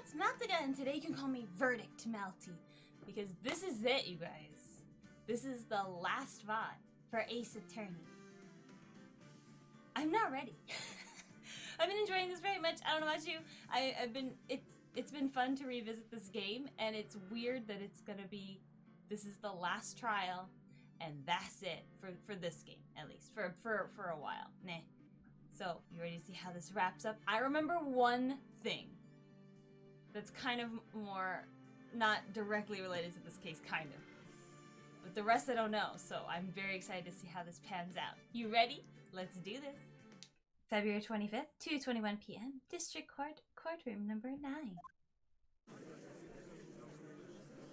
it's Maltica, and today you can call me Verdict Malty, because this is it, you guys. This is the last VOD for Ace Attorney. I'm not ready. I've been enjoying this very much. I don't know about you. It's been fun to revisit this game, and it's weird that it's gonna be, this is the last trial, and that's it for this game, at least for a while. Nah. So you ready to see how this wraps up? I remember one thing that's kind of more not directly related to this case, kind of. But the rest I don't know, so I'm very excited to see how this pans out. You ready? Let's do this. February 25th, 2:21 p.m. District Court, courtroom number 9.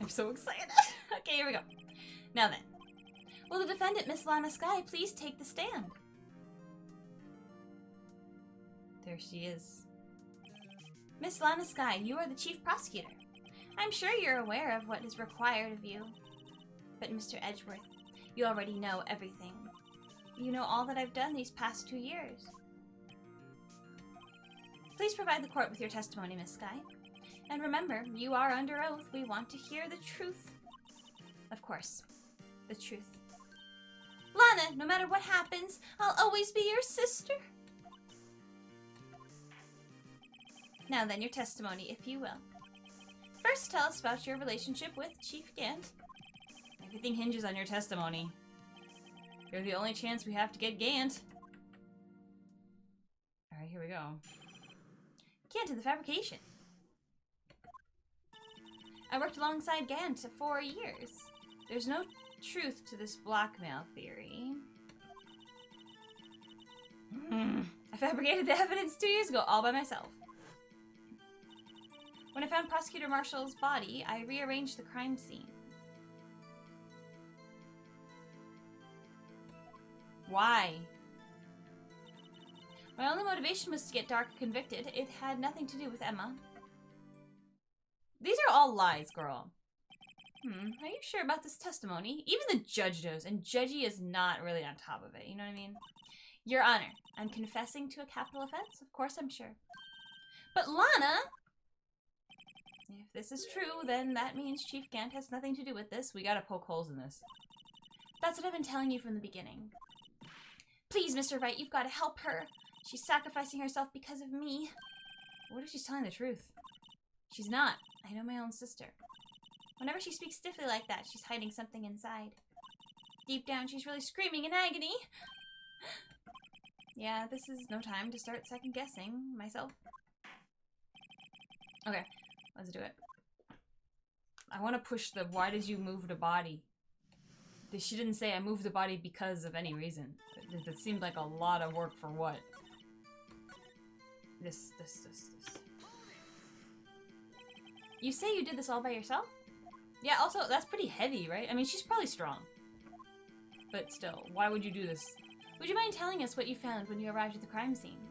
I'm so excited. Okay, here we go. Now then, will the defendant, Miss Lana Skye, please take the stand? There she is. Miss Lana Skye, you are the chief prosecutor. I'm sure you're aware of what is required of you. But Mr. Edgeworth, you already know everything. You know all that I've done these past 2 years. Please provide the court with your testimony, Miss Skye. And remember, you are under oath. We want to hear the truth. Of course, the truth. Lana, no matter what happens, I'll always be your sister. Now then, your testimony, if you will. First, tell us about your relationship with Chief Gant. Everything hinges on your testimony. You're the only chance we have to get Gant. Alright, here we go. Gant in the fabrication. I worked alongside Gant for 4 years. There's no truth to this blackmail theory. I fabricated the evidence 2 years ago, all by myself. When I found Prosecutor Marshall's body, I rearranged the crime scene. Why? My only motivation was to get Dark convicted. It had nothing to do with Emma. These are all lies, girl. Are you sure about this testimony? Even the judge knows, and Judgy is not really on top of it, you know what I mean? Your Honor, I'm confessing to a capital offense? Of course I'm sure. But Lana! If this is true, then that means Chief Gant has nothing to do with this. We gotta poke holes in this. That's what I've been telling you from the beginning. Please, Mr. Wright, you've got to help her. She's sacrificing herself because of me. What if she's telling the truth? She's not. I know my own sister. Whenever she speaks stiffly like that, she's hiding something inside. Deep down, she's really screaming in agony. Yeah, this is no time to start second-guessing myself. Okay, let's do it. I want to push the why did you move the body? She didn't say I moved the body because of any reason. It seemed like a lot of work for what? This. You say you did this all by yourself? Yeah, also, that's pretty heavy, right? I mean, she's probably strong. But still, why would you do this? Would you mind telling us what you found when you arrived at the crime scene?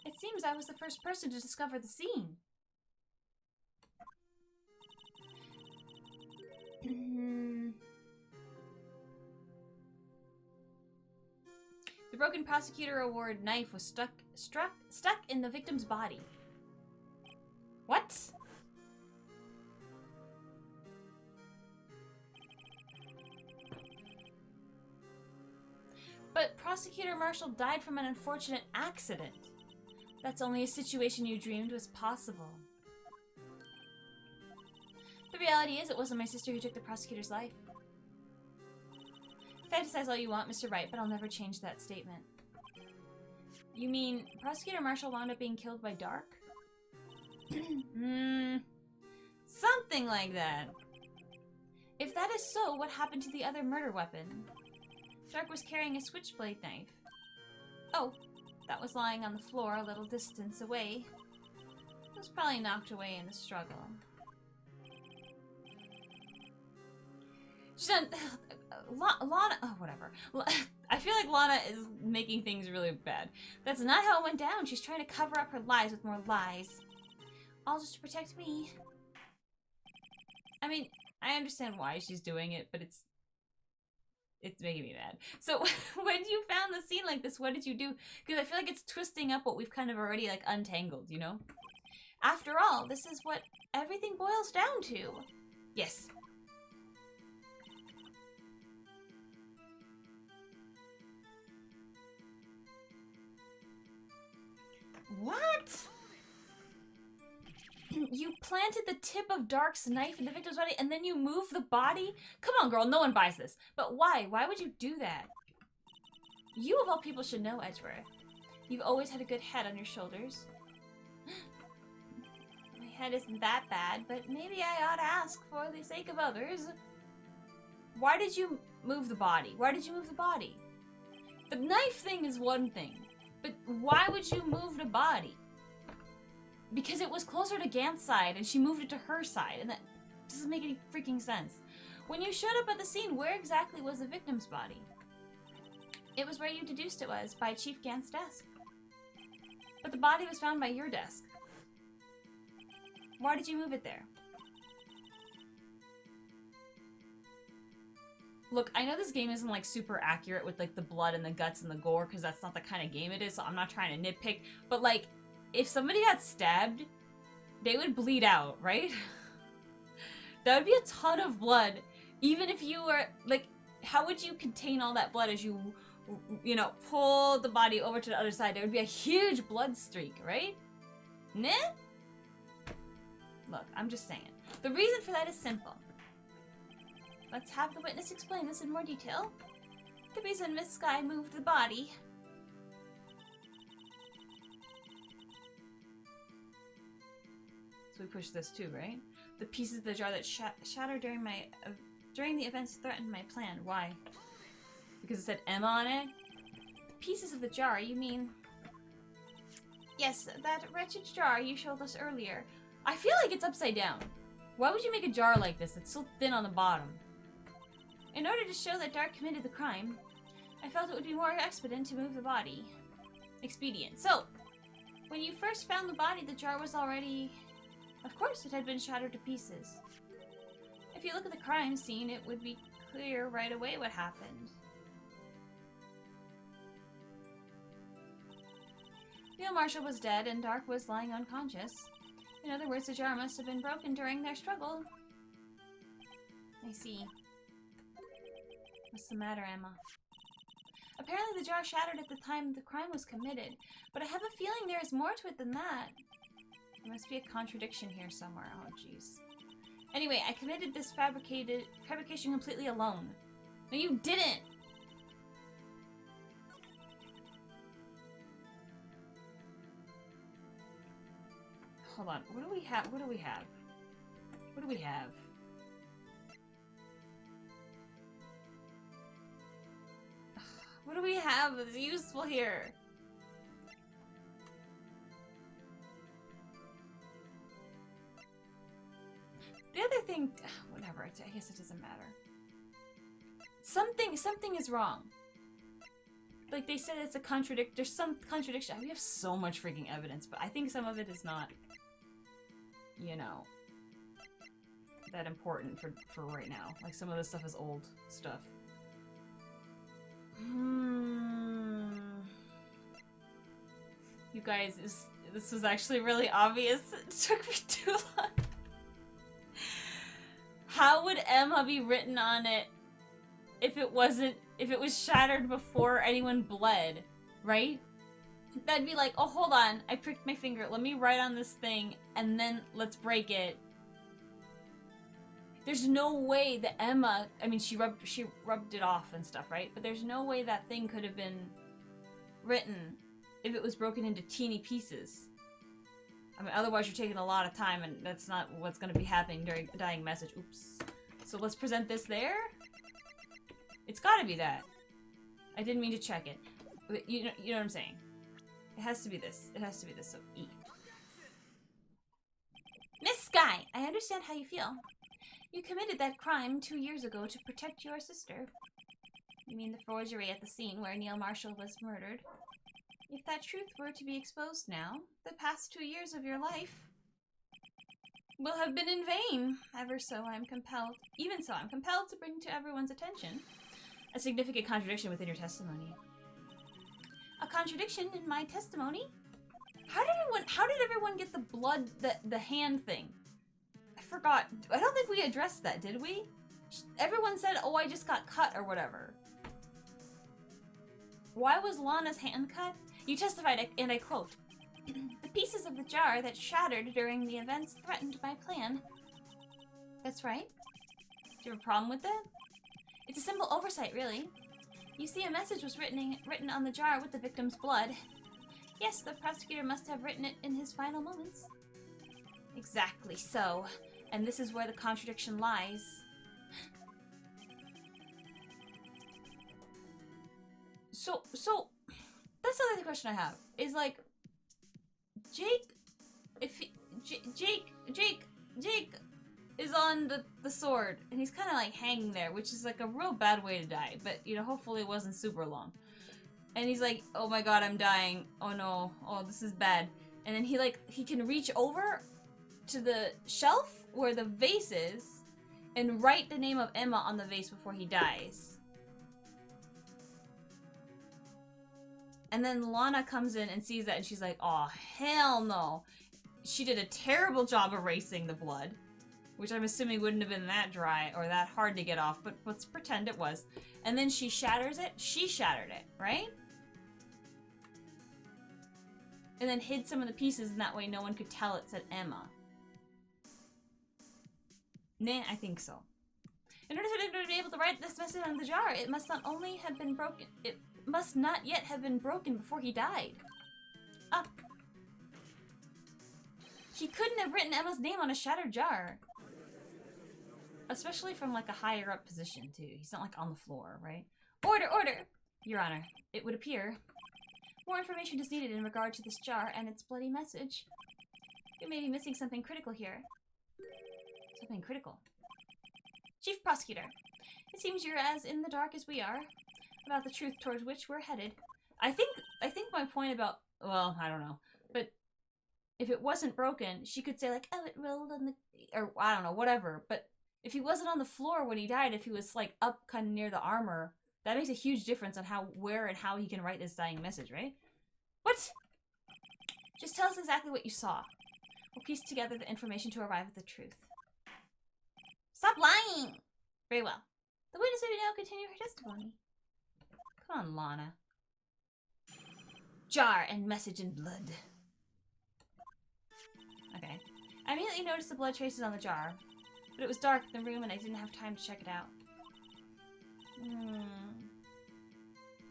It seems I was the first person to discover the scene. The broken prosecutor award knife was stuck in the victim's body. What? But Prosecutor Marshall died from an unfortunate accident. That's only a situation you dreamed was possible. The reality is, it wasn't my sister who took the prosecutor's life. Fantasize all you want, Mr. Wright, but I'll never change that statement. You mean Prosecutor Marshall wound up being killed by Dark? Something like that. If that is so, what happened to the other murder weapon? Dark was carrying a switchblade knife. Oh, that was lying on the floor a little distance away. It was probably knocked away in the struggle. She's done... Lana... Oh, whatever. I feel like Lana is making things really bad. That's not how it went down. She's trying to cover up her lies with more lies. All just to protect me. I mean, I understand why she's doing it, but it's making me mad. So, when you found the scene like this, what did you do? Because I feel like it's twisting up what we've kind of already, like, untangled, you know? After all, this is what everything boils down to. Yes. What? You planted the tip of Dark's knife in the victim's body and then you move the body? Come on, girl, no one buys this. But why? Why would you do that? You, of all people, should know, Edgeworth. You've always had a good head on your shoulders. My head isn't that bad, but maybe I ought to ask for the sake of others. Why did you move the body? Why did you move the body? The knife thing is one thing, but why would you move the body? Because it was closer to Gant's side, and she moved it to her side, and that doesn't make any freaking sense. When you showed up at the scene, where exactly was the victim's body? It was where you deduced it was, by Chief Gant's desk. But the body was found by your desk. Why did you move it there? Look, I know this game isn't like super accurate with like the blood and the guts and the gore, because that's not the kind of game it is, so I'm not trying to nitpick, but like, if somebody got stabbed, they would bleed out, right? That would be a ton of blood. Even if you were, like, how would you contain all that blood as you know, pull the body over to the other side? There would be a huge blood streak, right? Nah? Look, I'm just saying. The reason for that is simple. Let's have the witness explain this in more detail. The reason Miss Skye moved the body... So we push this too, right? The pieces of the jar that shattered during the events threatened my plan. Why? Because it said Emma on it? The pieces of the jar, you mean... Yes, that wretched jar you showed us earlier. I feel like it's upside down. Why would you make a jar like this? It's so thin on the bottom. In order to show that Dark committed the crime, I felt it would be more expedient to move the body. Expedient. So, when you first found the body, the jar was already... Of course, it had been shattered to pieces. If you look at the crime scene, it would be clear right away what happened. Neil Marshall was dead and Dark was lying unconscious. In other words, the jar must have been broken during their struggle. I see. What's the matter, Emma? Apparently the jar shattered at the time the crime was committed, but I have a feeling there is more to it than that. There must be a contradiction here somewhere. Oh, jeez. Anyway, I committed this fabrication completely alone. No, you didn't! Hold on. What do we have? What do we have? What do we have? What do we have that's useful here? The other thing, whatever, I guess it doesn't matter. Something is wrong. Like they said it's a there's some contradiction. We have so much freaking evidence, but I think some of it is not, you know, that important for right now. Like some of this stuff is old stuff. You guys, this was actually really obvious. It took me too long. How would Emma be written on it if it was shattered before anyone bled, right? That'd be like, oh, hold on, I pricked my finger, let me write on this thing, and then let's break it. There's no way that Emma, I mean, she rubbed it off and stuff, right? But there's no way that thing could have been written if it was broken into teeny pieces. I mean, otherwise you're taking a lot of time, and that's not what's going to be happening during a dying message. Oops. So let's present this there. It's got to be that. I didn't mean to check it. But you know what I'm saying. It has to be this. It has to be this. So E. Miss Skye, I understand how you feel. You committed that crime 2 years ago to protect your sister. You mean the forgery at the scene where Neil Marshall was murdered? If that truth were to be exposed now, the past 2 years of your life will have been in vain. Even so, I'm compelled to bring to everyone's attention a significant contradiction within your testimony. A contradiction in my testimony? How did everyone get the blood, the hand thing? I forgot. I don't think we addressed that, did we? Everyone said, oh, I just got cut or whatever. Why was Lana's hand cut? You testified, and I quote, the pieces of the jar that shattered during the events threatened my plan. That's right. Do you have a problem with it? It's a simple oversight, really. You see, a message was written on the jar with the victim's blood. Yes, the prosecutor must have written it in his final moments. Exactly so. And this is where the contradiction lies. So, that's the other question I have. Is like, Jake is on the sword, and he's kind of like hanging there, which is like a real bad way to die, but you know, hopefully it wasn't super long. And he's like, oh my god, I'm dying. Oh no, oh this is bad. And then he can reach over to the shelf where the vase is and write the name of Emma on the vase before he dies. And then Lana comes in and sees that, and she's like, oh, hell no. She did a terrible job erasing the blood, which I'm assuming wouldn't have been that dry or that hard to get off, but let's pretend it was. And then she shatters it. She shattered it, right? And then hid some of the pieces, and that way no one could tell it said Emma. Nah, I think so. In order to be able to write this message on the jar, it must not only have been broken, it must not yet have been broken before he died. Ah. He couldn't have written Emma's name on a shattered jar. Especially from like a higher up position too. He's not like on the floor, right? Order, order! Your Honor, it would appear more information is needed in regard to this jar and its bloody message. You may be missing something critical here. Something critical. Chief Prosecutor, it seems you're as in the dark as we are about the truth towards which we're headed. I think my point about, well, I don't know, but if it wasn't broken, she could say like, oh, it rolled on the, or I don't know, whatever. But if he wasn't on the floor when he died, if he was like up kind of near the armor, that makes a huge difference on where and how he can write this dying message, right? What? Just tell us exactly what you saw. We'll piece together the information to arrive at the truth. Stop lying! Very well. The witness may now continue her testimony. Come on, Lana. Jar and message in blood. Okay. I immediately noticed the blood traces on the jar, but it was dark in the room and I didn't have time to check it out.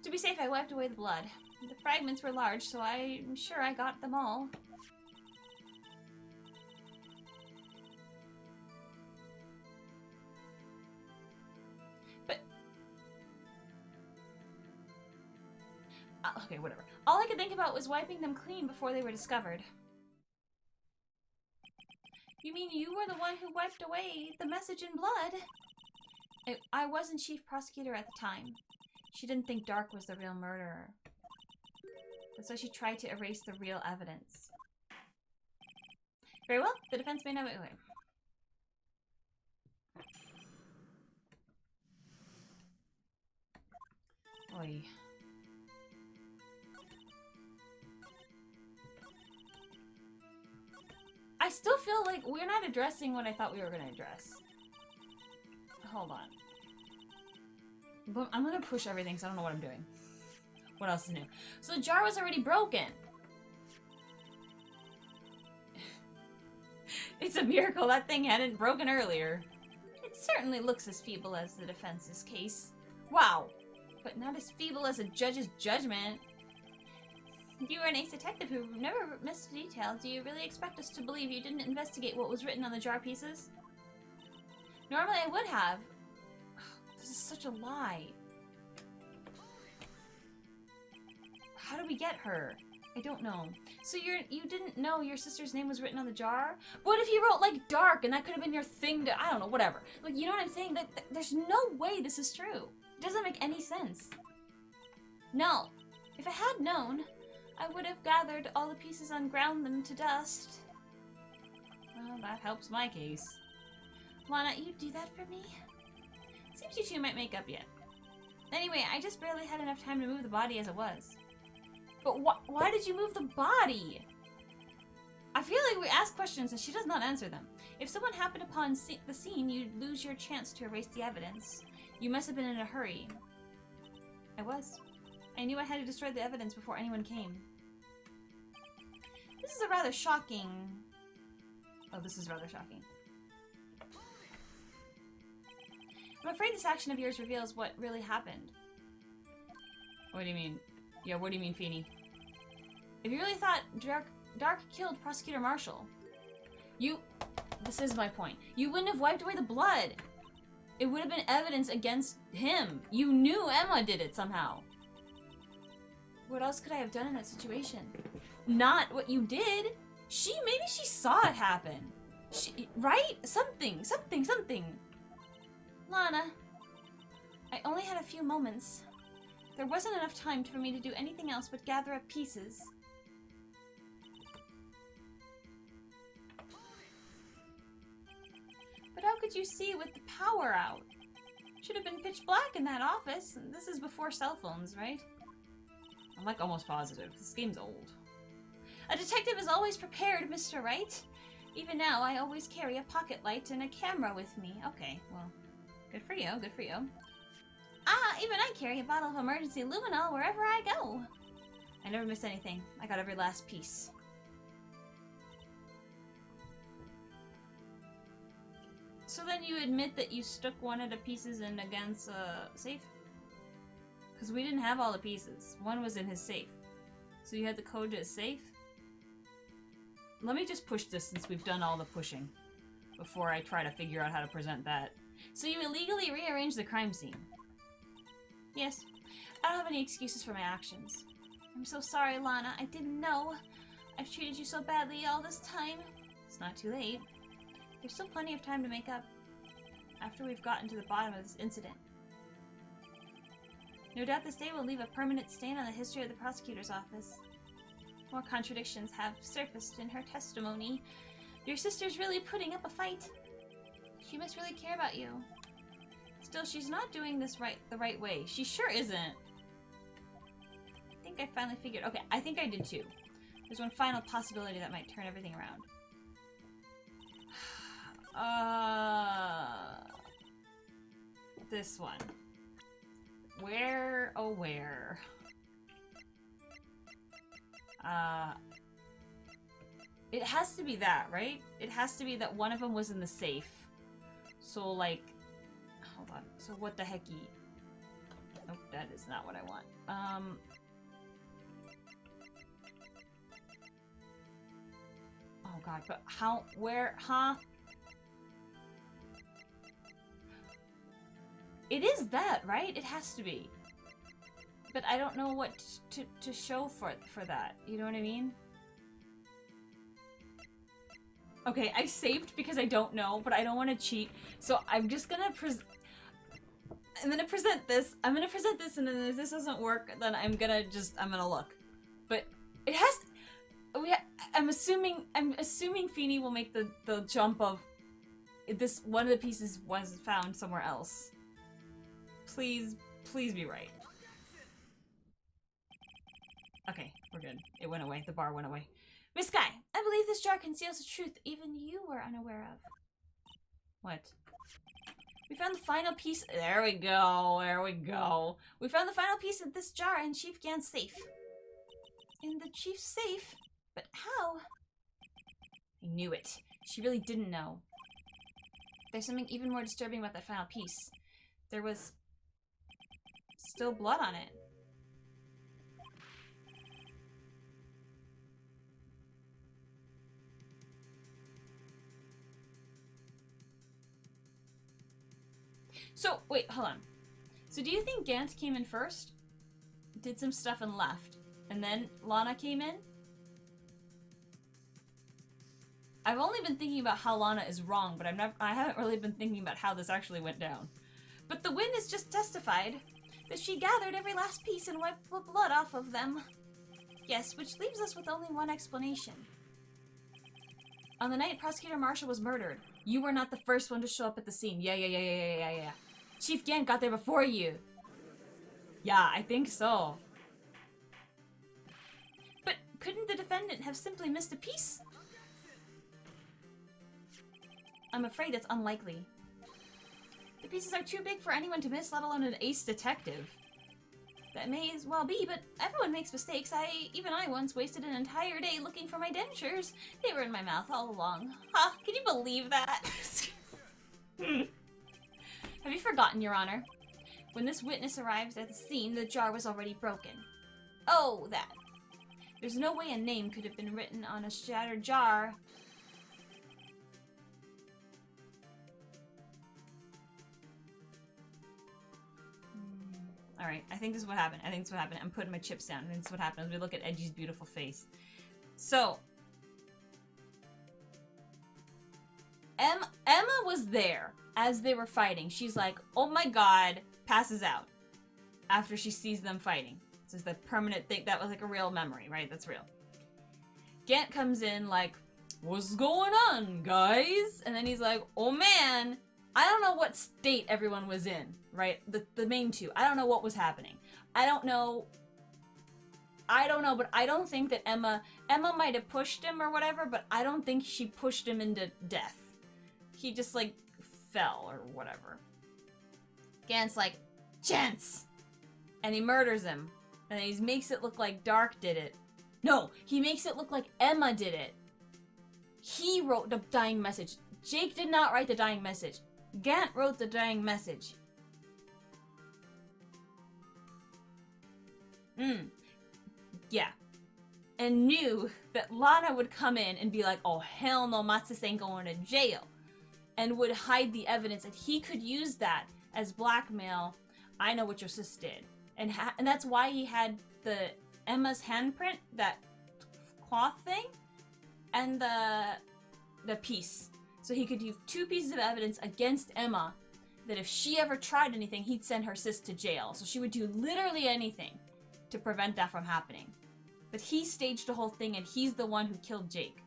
To be safe, I wiped away the blood. The fragments were large, so I'm sure I got them all. But... okay, whatever. All I could think about was wiping them clean before they were discovered. You mean you were the one who wiped away the message in blood? I wasn't chief prosecutor at the time. She didn't think Dark was the real murderer. That's why she tried to erase the real evidence. Very well, the defense may now... Wait. Oy. I still feel like we're not addressing what I thought we were going to address. Hold on. But I'm going to push everything because I don't know what I'm doing. What else is new? So the jar was already broken. It's a miracle that thing hadn't broken earlier. It certainly looks as feeble as the defense's case. Wow. But not as feeble as a judge's judgment. You are an ace detective who never missed a detail. Do you really expect us to believe you didn't investigate what was written on the jar pieces? Normally I would have. This is such a lie. How do we get her? I don't know. So you didn't know your sister's name was written on the jar? What if you wrote like Dark and that could have been your thing to, I don't know, whatever. Like, you know what I'm saying? That there's no way this is true. It doesn't make any sense. No. If I had known, I would have gathered all the pieces and ground them to dust. Well, that helps my case. Lana, you do that for me? Seems you two might make up yet. Anyway, I just barely had enough time to move the body as it was. But why did you move the body? feel like we ask questions and she does not answer them. If someone happened upon the scene, you'd lose your chance to erase the evidence. You must have been in a hurry. I was. I knew I had to destroy the evidence before anyone came. This is a rather shocking... Oh, this is rather shocking. I'm afraid this action of yours reveals what really happened. What do you mean? Yeah, what do you mean, Feeny? If you really thought Dark killed Prosecutor Marshall, this is my point. You wouldn't have wiped away the blood. It would have been evidence against him. You knew Emma did it somehow. What else could I have done in that situation? Not what you did. Maybe she saw it happen. Right? Something. Lana, I only had a few moments. There wasn't enough time for me to do anything else but gather up pieces. But how could you see with the power out? Should have been pitch black in that office. And this is before cell phones, right? I'm like almost positive. This game's old. A detective is always prepared, Mr. Wright. Even now, I always carry a pocket light and a camera with me. Okay, well, good for you, good for you. Ah, even I carry a bottle of emergency luminol wherever I go. I never miss anything. I got every last piece. So then you admit that you stuck one of the pieces in against safe? Because we didn't have all the pieces. One was in his safe. So you had the code to his safe? Let me just push this since we've done all the pushing before I try to figure out how to present that. So you illegally rearranged the crime scene? Yes. I don't have any excuses for my actions. I'm so sorry, Lana. I didn't know. I've treated you so badly all this time. It's not too late. There's still plenty of time to make up after we've gotten to the bottom of this incident. No doubt this day will leave a permanent stain on the history of the prosecutor's office. More contradictions have surfaced in her testimony. Your sister's really putting up a fight. She must really care about you. Still, she's not doing this the right way. She sure isn't. I think I finally figured... Okay, I think I did too. There's one final possibility that might turn everything around. This one. Where, oh where? It has to be that, right? It has to be that one of them was in the safe. So, like, hold on. So what the hecky? Nope, that is not what I want. Oh god, but how, where, huh? It is that, right? It has to be. But I don't know what to show for that. You know what I mean? Okay, I saved because I don't know, but I don't want to cheat. So I'm just gonna I'm gonna present this. I'm gonna present this, and then if this doesn't work, then I'm gonna look. But it has. I'm assuming Feeny will make the jump of this. One of the pieces was found somewhere else. Please be right. Okay, we're good. It went away. The bar went away. Miss Sky, I believe this jar conceals a truth even you were unaware of. What? We found the final piece. There we go. There we go. We found the final piece of this jar in Chief Gan's safe. In the chief's safe? But how? I knew it. She really didn't know. There's something even more disturbing about that final piece. There was still blood on it. So, wait, hold on. So do you think Gant came in first? Did some stuff and left. And then Lana came in? I've only been thinking about how Lana is wrong, but I haven't really been thinking about how this actually went down. But the witness just testified that she gathered every last piece and wiped the blood off of them. Yes, which leaves us with only one explanation. On the night Prosecutor Marshall was murdered, you were not the first one to show up at the scene. Yeah. Chief Gant got there before you. Yeah, I think so. But couldn't the defendant have simply missed a piece? I'm afraid that's unlikely. The pieces are too big for anyone to miss, let alone an ace detective. That may as well be, but everyone makes mistakes. Even I once wasted an entire day looking for my dentures. They were in my mouth all along. Huh? Can you believe that? Have you forgotten, Your Honor? When this witness arrived at the scene, the jar was already broken. Oh, that. There's no way a name could have been written on a shattered jar. Alright, I think this is what happened. I'm putting my chips down, and this is what happened as we look at Edgy's beautiful face. So, Emma was there as they were fighting. She's like, oh my god, passes out after she sees them fighting. This is the permanent thing. That was like a real memory, right? That's real. Gant comes in like, what's going on, guys? And then he's like, oh man, I don't know what state everyone was in, right? The main two. I don't know what was happening. I don't know, but I don't think that Emma might have pushed him or whatever, but I don't think she pushed him into death. He just, like, fell or whatever. Gant's like, Chance! And he murders him. And he makes it look like Dark did it. No, he makes it look like Emma did it. He wrote the dying message. Jake did not write the dying message. Gant wrote the dying message. Yeah. And knew that Lana would come in and be like, oh hell no, Matsus ain't going to jail. And would hide the evidence, and he could use that as blackmail. I know what your sis did. And that's why he had the Emma's handprint, that cloth thing, and the piece. So he could use two pieces of evidence against Emma, that if she ever tried anything, he'd send her sis to jail. So she would do literally anything to prevent that from happening. But he staged the whole thing, and he's the one who killed Jake.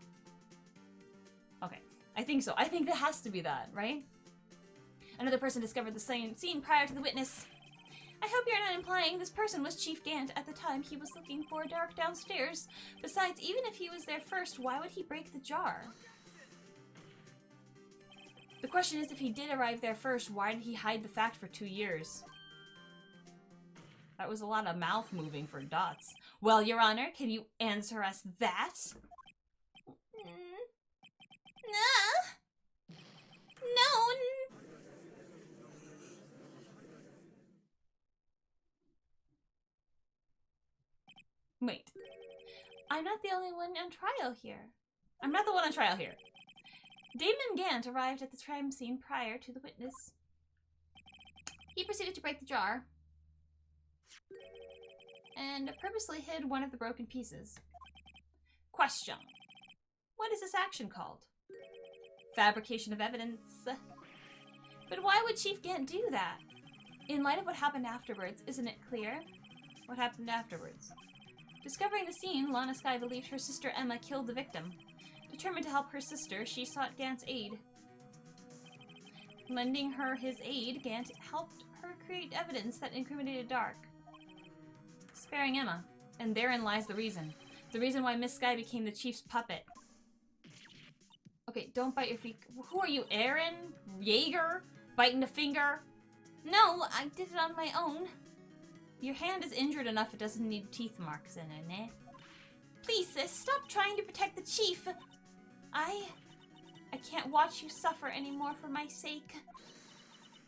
Okay, I think so. I think that has to be that, right? Another person discovered the scene prior to the witness. I hope you're not implying this person was Chief Gant at the time he was looking for Dark downstairs. Besides, even if he was there first, why would he break the jar? The question is, if he did arrive there first, why did he hide the fact for 2 years? That was a lot of mouth moving for Dots. Well, Your Honor, can you answer us that? No. Wait. I'm not the only one on trial here. I'm not the one on trial here. Damon Gant arrived at the crime scene prior to the witness. He proceeded to break the jar and purposely hid one of the broken pieces. Question. What is this action called? Fabrication of evidence. But why would Chief Gant do that? In light of what happened afterwards, isn't it clear? What happened afterwards? Discovering the scene, Lana Skye believed her sister Emma killed the victim. Determined to help her sister, she sought Gant's aid. Lending her his aid, Gant helped her create evidence that incriminated Dark, sparing Emma. And therein lies the reason. The reason why Miss Skye became the Chief's puppet. Okay, don't bite your feet. Who are you, Aaron? Jaeger? Biting the finger? No, I did it on my own. Your hand is injured enough it doesn't need teeth marks in it, eh? Please, sis, stop trying to protect the Chief. I can't watch you suffer anymore for my sake.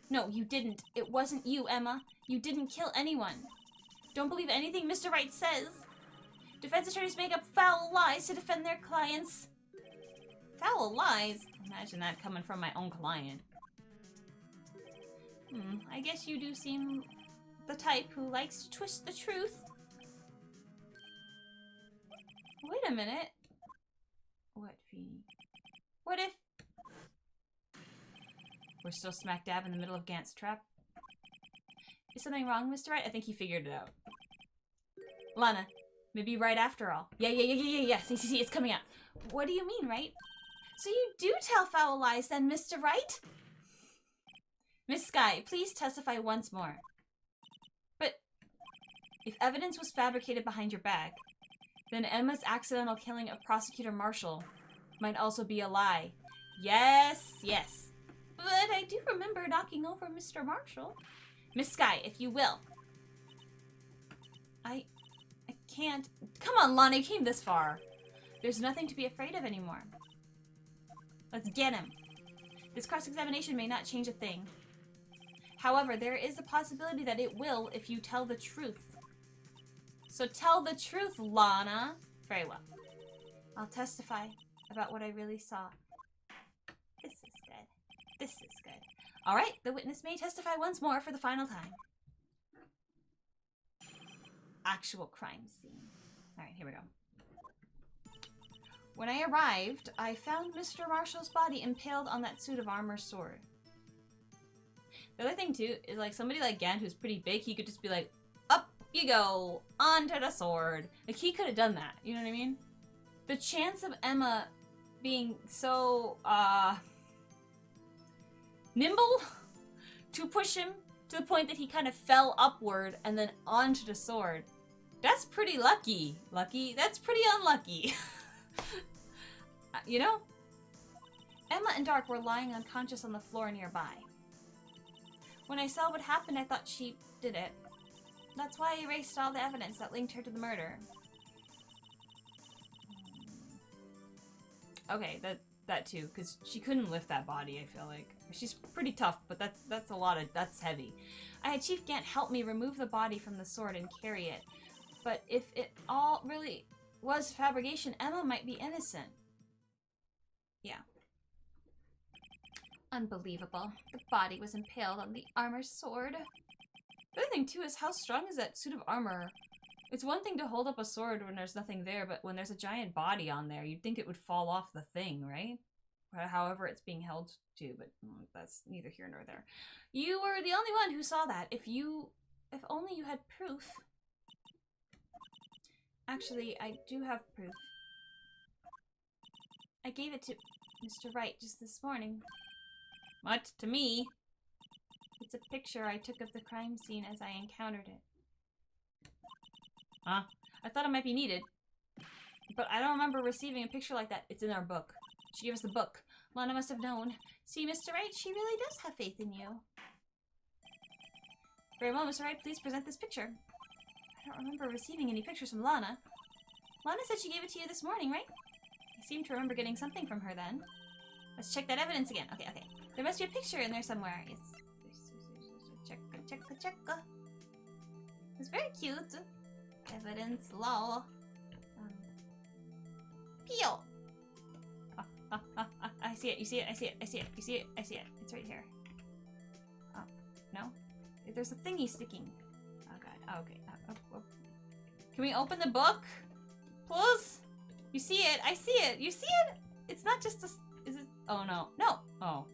No, you didn't. It wasn't you, Emma. You didn't kill anyone. Don't believe anything Mr. Wright says. Defense attorneys make up foul lies to defend their clients. Foul lies? Imagine that coming from my own client. I guess you do seem the type who likes to twist the truth. Wait a minute. What, Fee? What if... We're still smack dab in the middle of Gant's trap? Is something wrong, Mr. Wright? I think he figured it out. Lana, maybe Wright after all. Yeah. See, it's coming out. What do you mean, Wright? So you do tell foul lies then, Mr. Wright? Miss Skye, please testify once more. But if evidence was fabricated behind your back, then Emma's accidental killing of Prosecutor Marshall might also be a lie. Yes, yes. But I do remember knocking over Mr. Marshall. Miss Sky, if you will. I can't. Come on, Lana, you came this far. There's nothing to be afraid of anymore. Let's get him. This cross-examination may not change a thing. However, there is a possibility that it will if you tell the truth. So tell the truth, Lana. Very well. I'll testify about what I really saw. This is good. This is good. All right, the witness may testify once more for the final time. Actual crime scene. All right, here we go. When I arrived, I found Mr. Marshall's body impaled on that suit of armor sword. The other thing, too, is like somebody like Gant, who's pretty big, he could just be like, up you go, onto the sword. Like, he could have done that, you know what I mean? The chance of Emma being so, nimble to push him to the point that he kind of fell upward and then onto the sword. That's pretty lucky. That's pretty unlucky. You know? Emma and Dark were lying unconscious on the floor nearby. When I saw what happened, I thought she did it. That's why I erased all the evidence that linked her to the murder. Okay, that too, because she couldn't lift that body, I feel like. She's pretty tough, but that's a lot of, that's heavy. I had Chief Gant help me remove the body from the sword and carry it. But if it all really was fabrication, Emma might be innocent. Yeah. Unbelievable. The body was impaled on the armor sword. The other thing, too, is how strong is that suit of armor? It's one thing to hold up a sword when there's nothing there, but when there's a giant body on there, you'd think it would fall off the thing, right? However it's being held to, but that's neither here nor there. You were the only one who saw that. If only you had proof. Actually, I do have proof. I gave it to Mr. Wright just this morning. What? To me? It's a picture I took of the crime scene as I encountered it. Huh? I thought it might be needed. But I don't remember receiving a picture like that. It's in our book. She gave us the book. Lana must have known. See, Mr. Wright, she really does have faith in you. Very well, Mr. Wright, please present this picture. I don't remember receiving any pictures from Lana. Lana said she gave it to you this morning, right? I seem to remember getting something from her then. Let's check that evidence again. Okay. There must be a picture in there somewhere. Yes. Check. It's very cute. Evidence, lol. Peel. I see it. You see it. I see it. It's right here. Oh, no? There's a thingy sticking. Oh god. Oh, okay. Oh. Can we open the book? Please? You see it. I see it. You see it? It's not just a... Is it... Oh, no. No. Oh.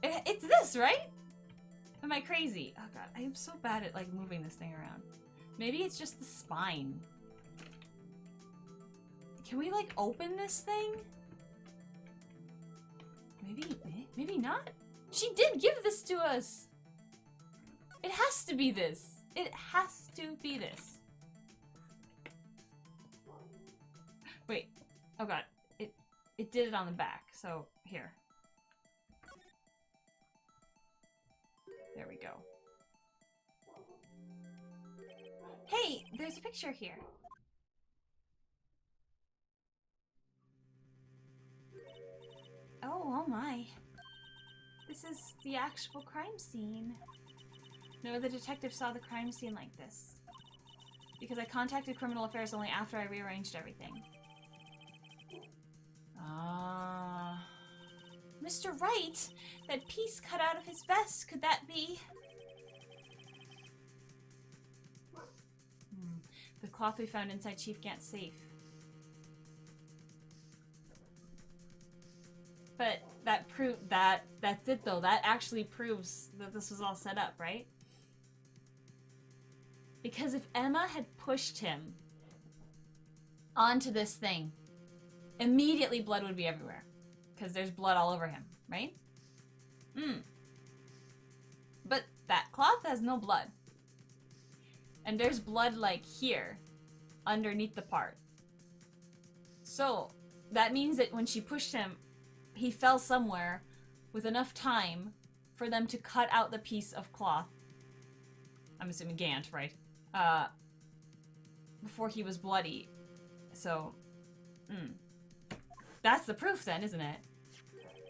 It's this, right? Am I crazy? Oh god. I am so bad at, like, moving this thing around. Maybe it's just the spine. Can we, like, open this thing? Maybe not? She did give this to us! It has to be this. It has to be this. Wait. Oh god. It did it on the back, so here. There we go. Hey, there's a picture here. Oh my. This is the actual crime scene. No other detective saw the crime scene like this. Because I contacted Criminal Affairs only after I rearranged everything. Ah. Mr. Wright! That piece cut out of his vest, could that be? The cloth we found inside Chief Gant's safe. But that proved that that's it though. That actually proves that this was all set up, right? Because if Emma had pushed him onto this thing, immediately blood would be everywhere. Because there's blood all over him, right? But that cloth has no blood. And there's blood like here, underneath the part. So, that means that when she pushed him, he fell somewhere with enough time for them to cut out the piece of cloth. I'm assuming Gant, right? Before he was bloody. So, that's the proof then, isn't it?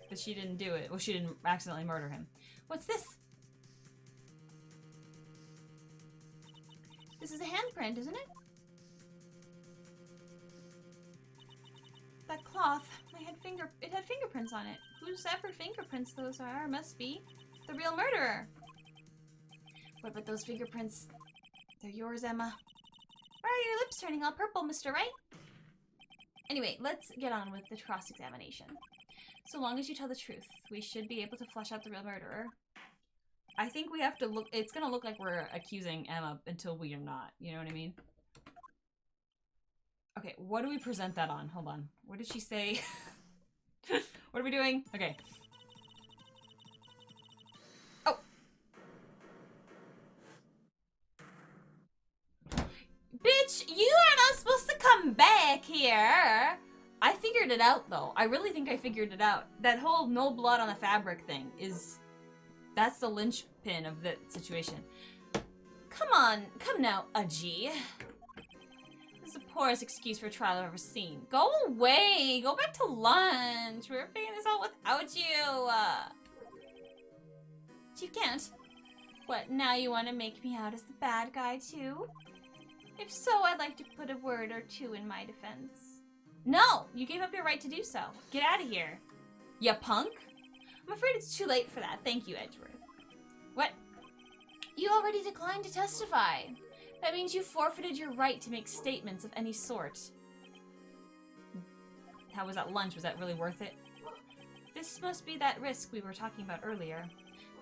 That she didn't do it. Well, she didn't accidentally murder him. What's this? This is a handprint, isn't it? That cloth, it had fingerprints on it. Whose ever fingerprints those are? Must be the real murderer. What about those fingerprints? They're yours, Emma. Why are your lips turning all purple, Mr. Wright? Anyway, let's get on with the cross-examination. So long as you tell the truth, we should be able to flush out the real murderer. I think we have to look... It's gonna look like we're accusing Emma until we are not. You know what I mean? Okay, what do we present that on? Hold on. What did she say? What are we doing? Okay. Oh! Bitch, you are not supposed to come back here! I figured it out, though. I really think I figured it out. That whole no blood on the fabric thing is... That's the linchpin of the situation. Come on. Come now, Ajee. This is the poorest excuse for a trial I've ever seen. Go away! Go back to lunch! We're figuring this out without you! You can't. What, now you want to make me out as the bad guy, too? If so, I'd like to put a word or two in my defense. No! You gave up your right to do so. Get out of here. Ya punk? I'm afraid it's too late for that. Thank you, Edgeworth. What? You already declined to testify. That means you forfeited your right to make statements of any sort. How was that lunch? Was that really worth it? This must be that risk we were talking about earlier.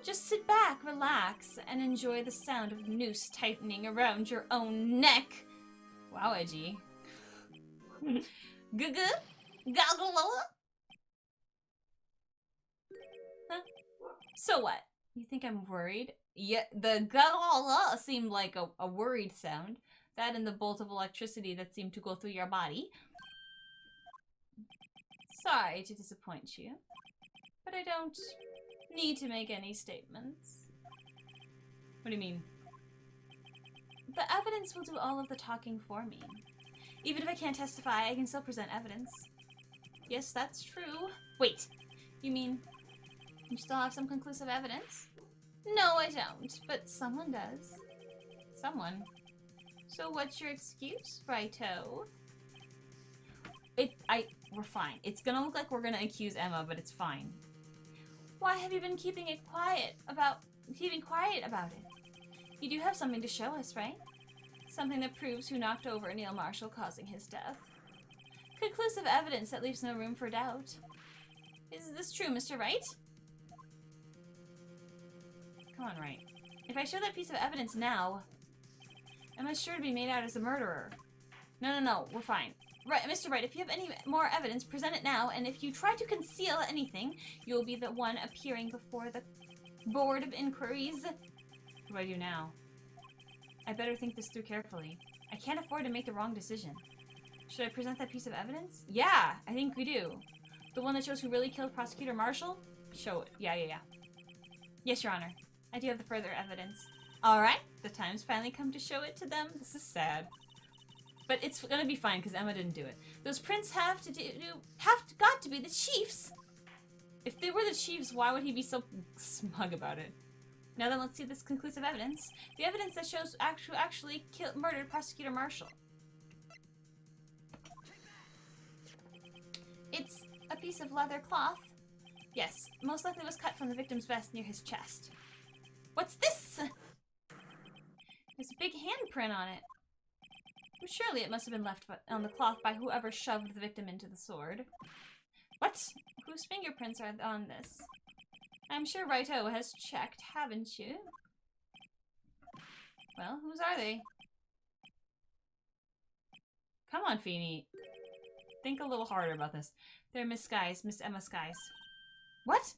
Just sit back, relax, and enjoy the sound of noose tightening around your own neck. Wow, Edgy. Gugu? Goggle? Huh? So what? You think I'm worried? Yeah, the goggle seemed like a worried sound. That and the bolt of electricity that seemed to go through your body. Sorry to disappoint you, but I don't need to make any statements. What do you mean? The evidence will do all of the talking for me. Even if I can't testify, I can still present evidence. Yes, that's true. Wait, you mean you still have some conclusive evidence? No, I don't, but someone does. Someone? So what's your excuse, Righto? We're fine. It's gonna look like we're gonna accuse Emma, but it's fine. Why have you been keeping quiet about it? You do have something to show us, right? Something that proves who knocked over Neil Marshall, causing his death. Conclusive evidence that leaves no room for doubt. Is this true, Mr. Wright? Come on, Wright. If I show that piece of evidence now, Emma's sure to be made out as a murderer. No, we're fine. Right, Mr. Wright, if you have any more evidence, present it now, and if you try to conceal anything, you will be the one appearing before the Board of Inquiries. What do I do now? I better think this through carefully. I can't afford to make the wrong decision. Should I present that piece of evidence? Yeah, I think we do. The one that shows who really killed Prosecutor Marshall? Show it. Yeah. Yes, Your Honor. I do have the further evidence. Alright, the time's finally come to show it to them. This is sad. But it's gonna be fine, because Emma didn't do it. Those prints got to be the Chief's! If they were the Chief's, why would he be so smug about it? Now then, let's see this conclusive evidence. The evidence that shows actually murdered Prosecutor Marshall. It's a piece of leather cloth. Yes, most likely was cut from the victim's vest near his chest. What's this? There's a big handprint on it. But surely it must have been left on the cloth by whoever shoved the victim into the sword. What? Whose fingerprints are on this? I'm sure Righto has checked, haven't you? Well, whose are they? Come on, Feeny. Think a little harder about this. They're Miss Emma Sky's. What?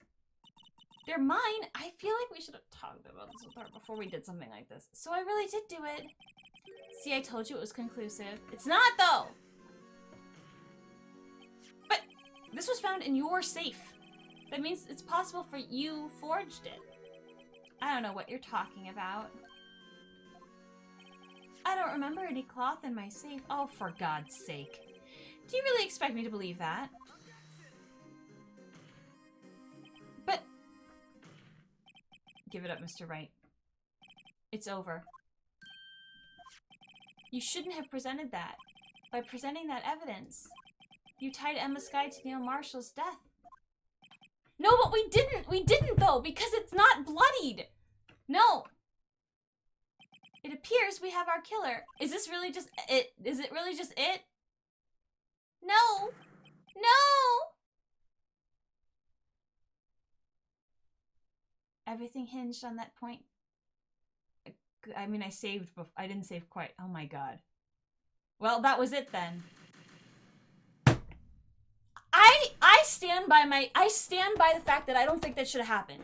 They're mine? I feel like we should have talked about this with her before we did something like this. So I really did do it. See, I told you it was conclusive. It's not, though! But This was found in your safe. That means it's possible for you forged it. I don't know what you're talking about. I don't remember any cloth in my safe. Oh, for God's sake. Do you really expect me to believe that? But... Give it up, Mr. Wright. It's over. You shouldn't have presented that. By presenting that evidence, you tied Emma Skye to Neil Marshall's death. No, but we didn't! We didn't, though, because it's not bloodied! No! It appears we have our killer. Is this really just it? Is it really just it? No! No! Everything hinged on that point. I mean, I saved before. I didn't save quite. Oh my god. Well, that was it then. I stand by the fact that I don't think that should have happened.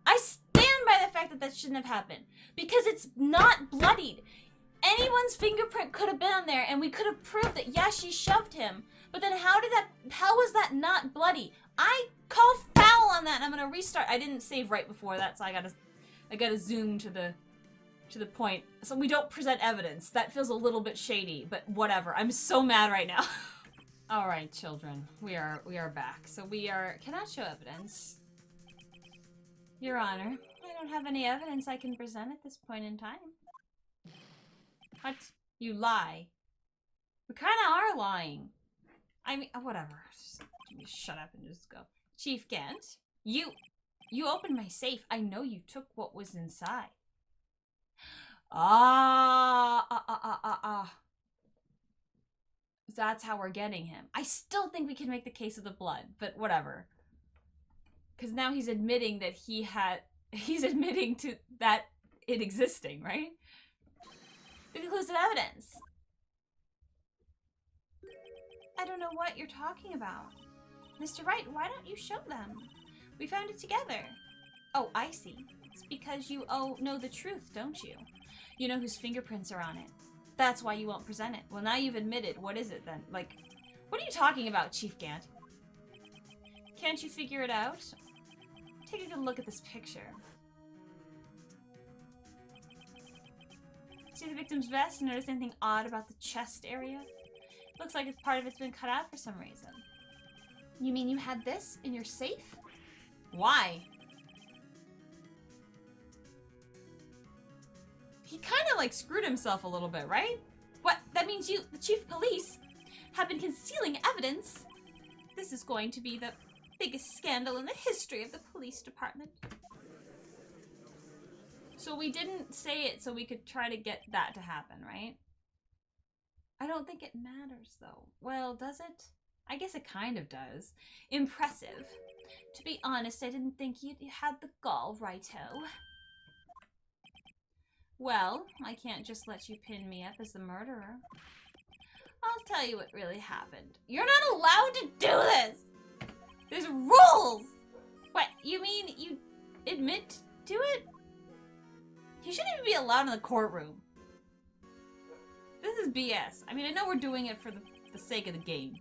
I stand by the fact that that shouldn't have happened. Because it's not bloodied. Anyone's fingerprint could have been on there and we could have proved that, yeah, she shoved him. But then how was that not bloody? I call foul on that and I'm gonna restart. I didn't save right before that, so I gotta zoom to the point. So we don't present evidence. That feels a little bit shady, but whatever. I'm so mad right now. All right, children, we are back. So we cannot show evidence. Your Honor, I don't have any evidence I can present at this point in time. What? You lie. We kind of are lying. I mean, whatever. Just shut up and just go. Chief Gant, you opened my safe. I know you took what was inside. That's how we're getting him. I still think we can make the case of the blood, but whatever. Because now he's admitting that he's admitting to that it existing, right? The conclusive evidence. I don't know what you're talking about. Mr. Wright, why don't you show them? We found it together. Oh, I see. It's because you know the truth, don't you? You know whose fingerprints are on it. That's why you won't present it. Well, now you've admitted. What is it then? Like, what are you talking about, Chief Gant? Can't you figure it out? Take a good look at this picture. See the victim's vest and notice anything odd about the chest area? Looks like part of it's been cut out for some reason. You mean you had this in your safe? Why? He kind of like screwed himself a little bit, right? What? That means you, the chief of police, have been concealing evidence? This is going to be the biggest scandal in the history of the police department. So we didn't say it so we could try to get that to happen, right? I don't think it matters, though. Well, does it? I guess it kind of does. Impressive. To be honest, I didn't think you had the gall, righto. Well, I can't just let you pin me up as the murderer. I'll tell you what really happened. You're not allowed to do this! There's rules! What, you mean you admit to it? He shouldn't even be allowed in the courtroom. This is BS. I mean, I know we're doing it for the sake of the game.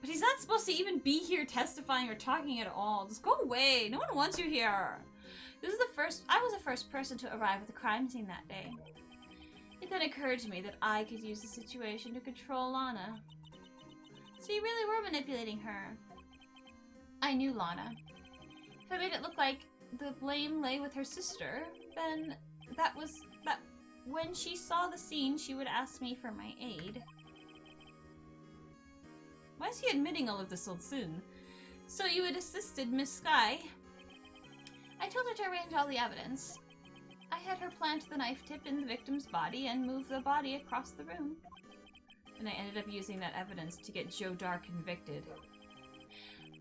But he's not supposed to even be here testifying or talking at all. Just go away. No one wants you here. I was the first person to arrive at the crime scene that day. It then occurred to me that I could use the situation to control Lana. So you really were manipulating her. I knew Lana. If I made it look like the blame lay with her sister, then that when she saw the scene, she would ask me for my aid. Why is he admitting all of this so soon? So you had assisted Miss Skye. I told her to arrange all the evidence. I had her plant the knife tip in the victim's body and move the body across the room. And I ended up using that evidence to get Joe Darr convicted.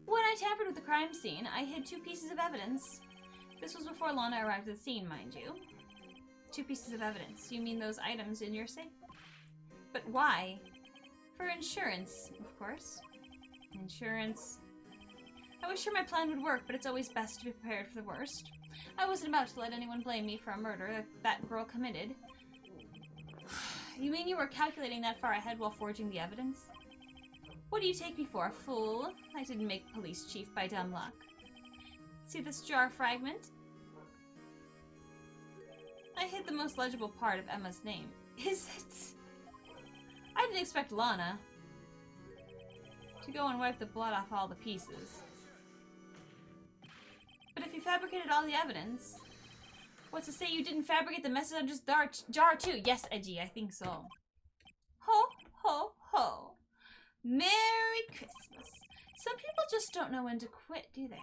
When I tampered with the crime scene, I hid 2 pieces of evidence. This was before Lana arrived at the scene, mind you. 2 pieces of evidence. You mean those items in your safe? But why? For insurance, of course. Insurance. I was sure my plan would work, but it's always best to be prepared for the worst. I wasn't about to let anyone blame me for a murder that girl committed. You mean you were calculating that far ahead while forging the evidence? What do you take me for, a fool? I didn't make police chief by dumb luck. See this jar fragment? I hid the most legible part of Emma's name. Is it? I didn't expect Lana to go and wipe the blood off all the pieces. But if you fabricated all the evidence, what's to say you didn't fabricate the message on just jar too? Yes, Edgy, I think so. Ho, ho, ho. Merry Christmas. Some people just don't know when to quit, do they?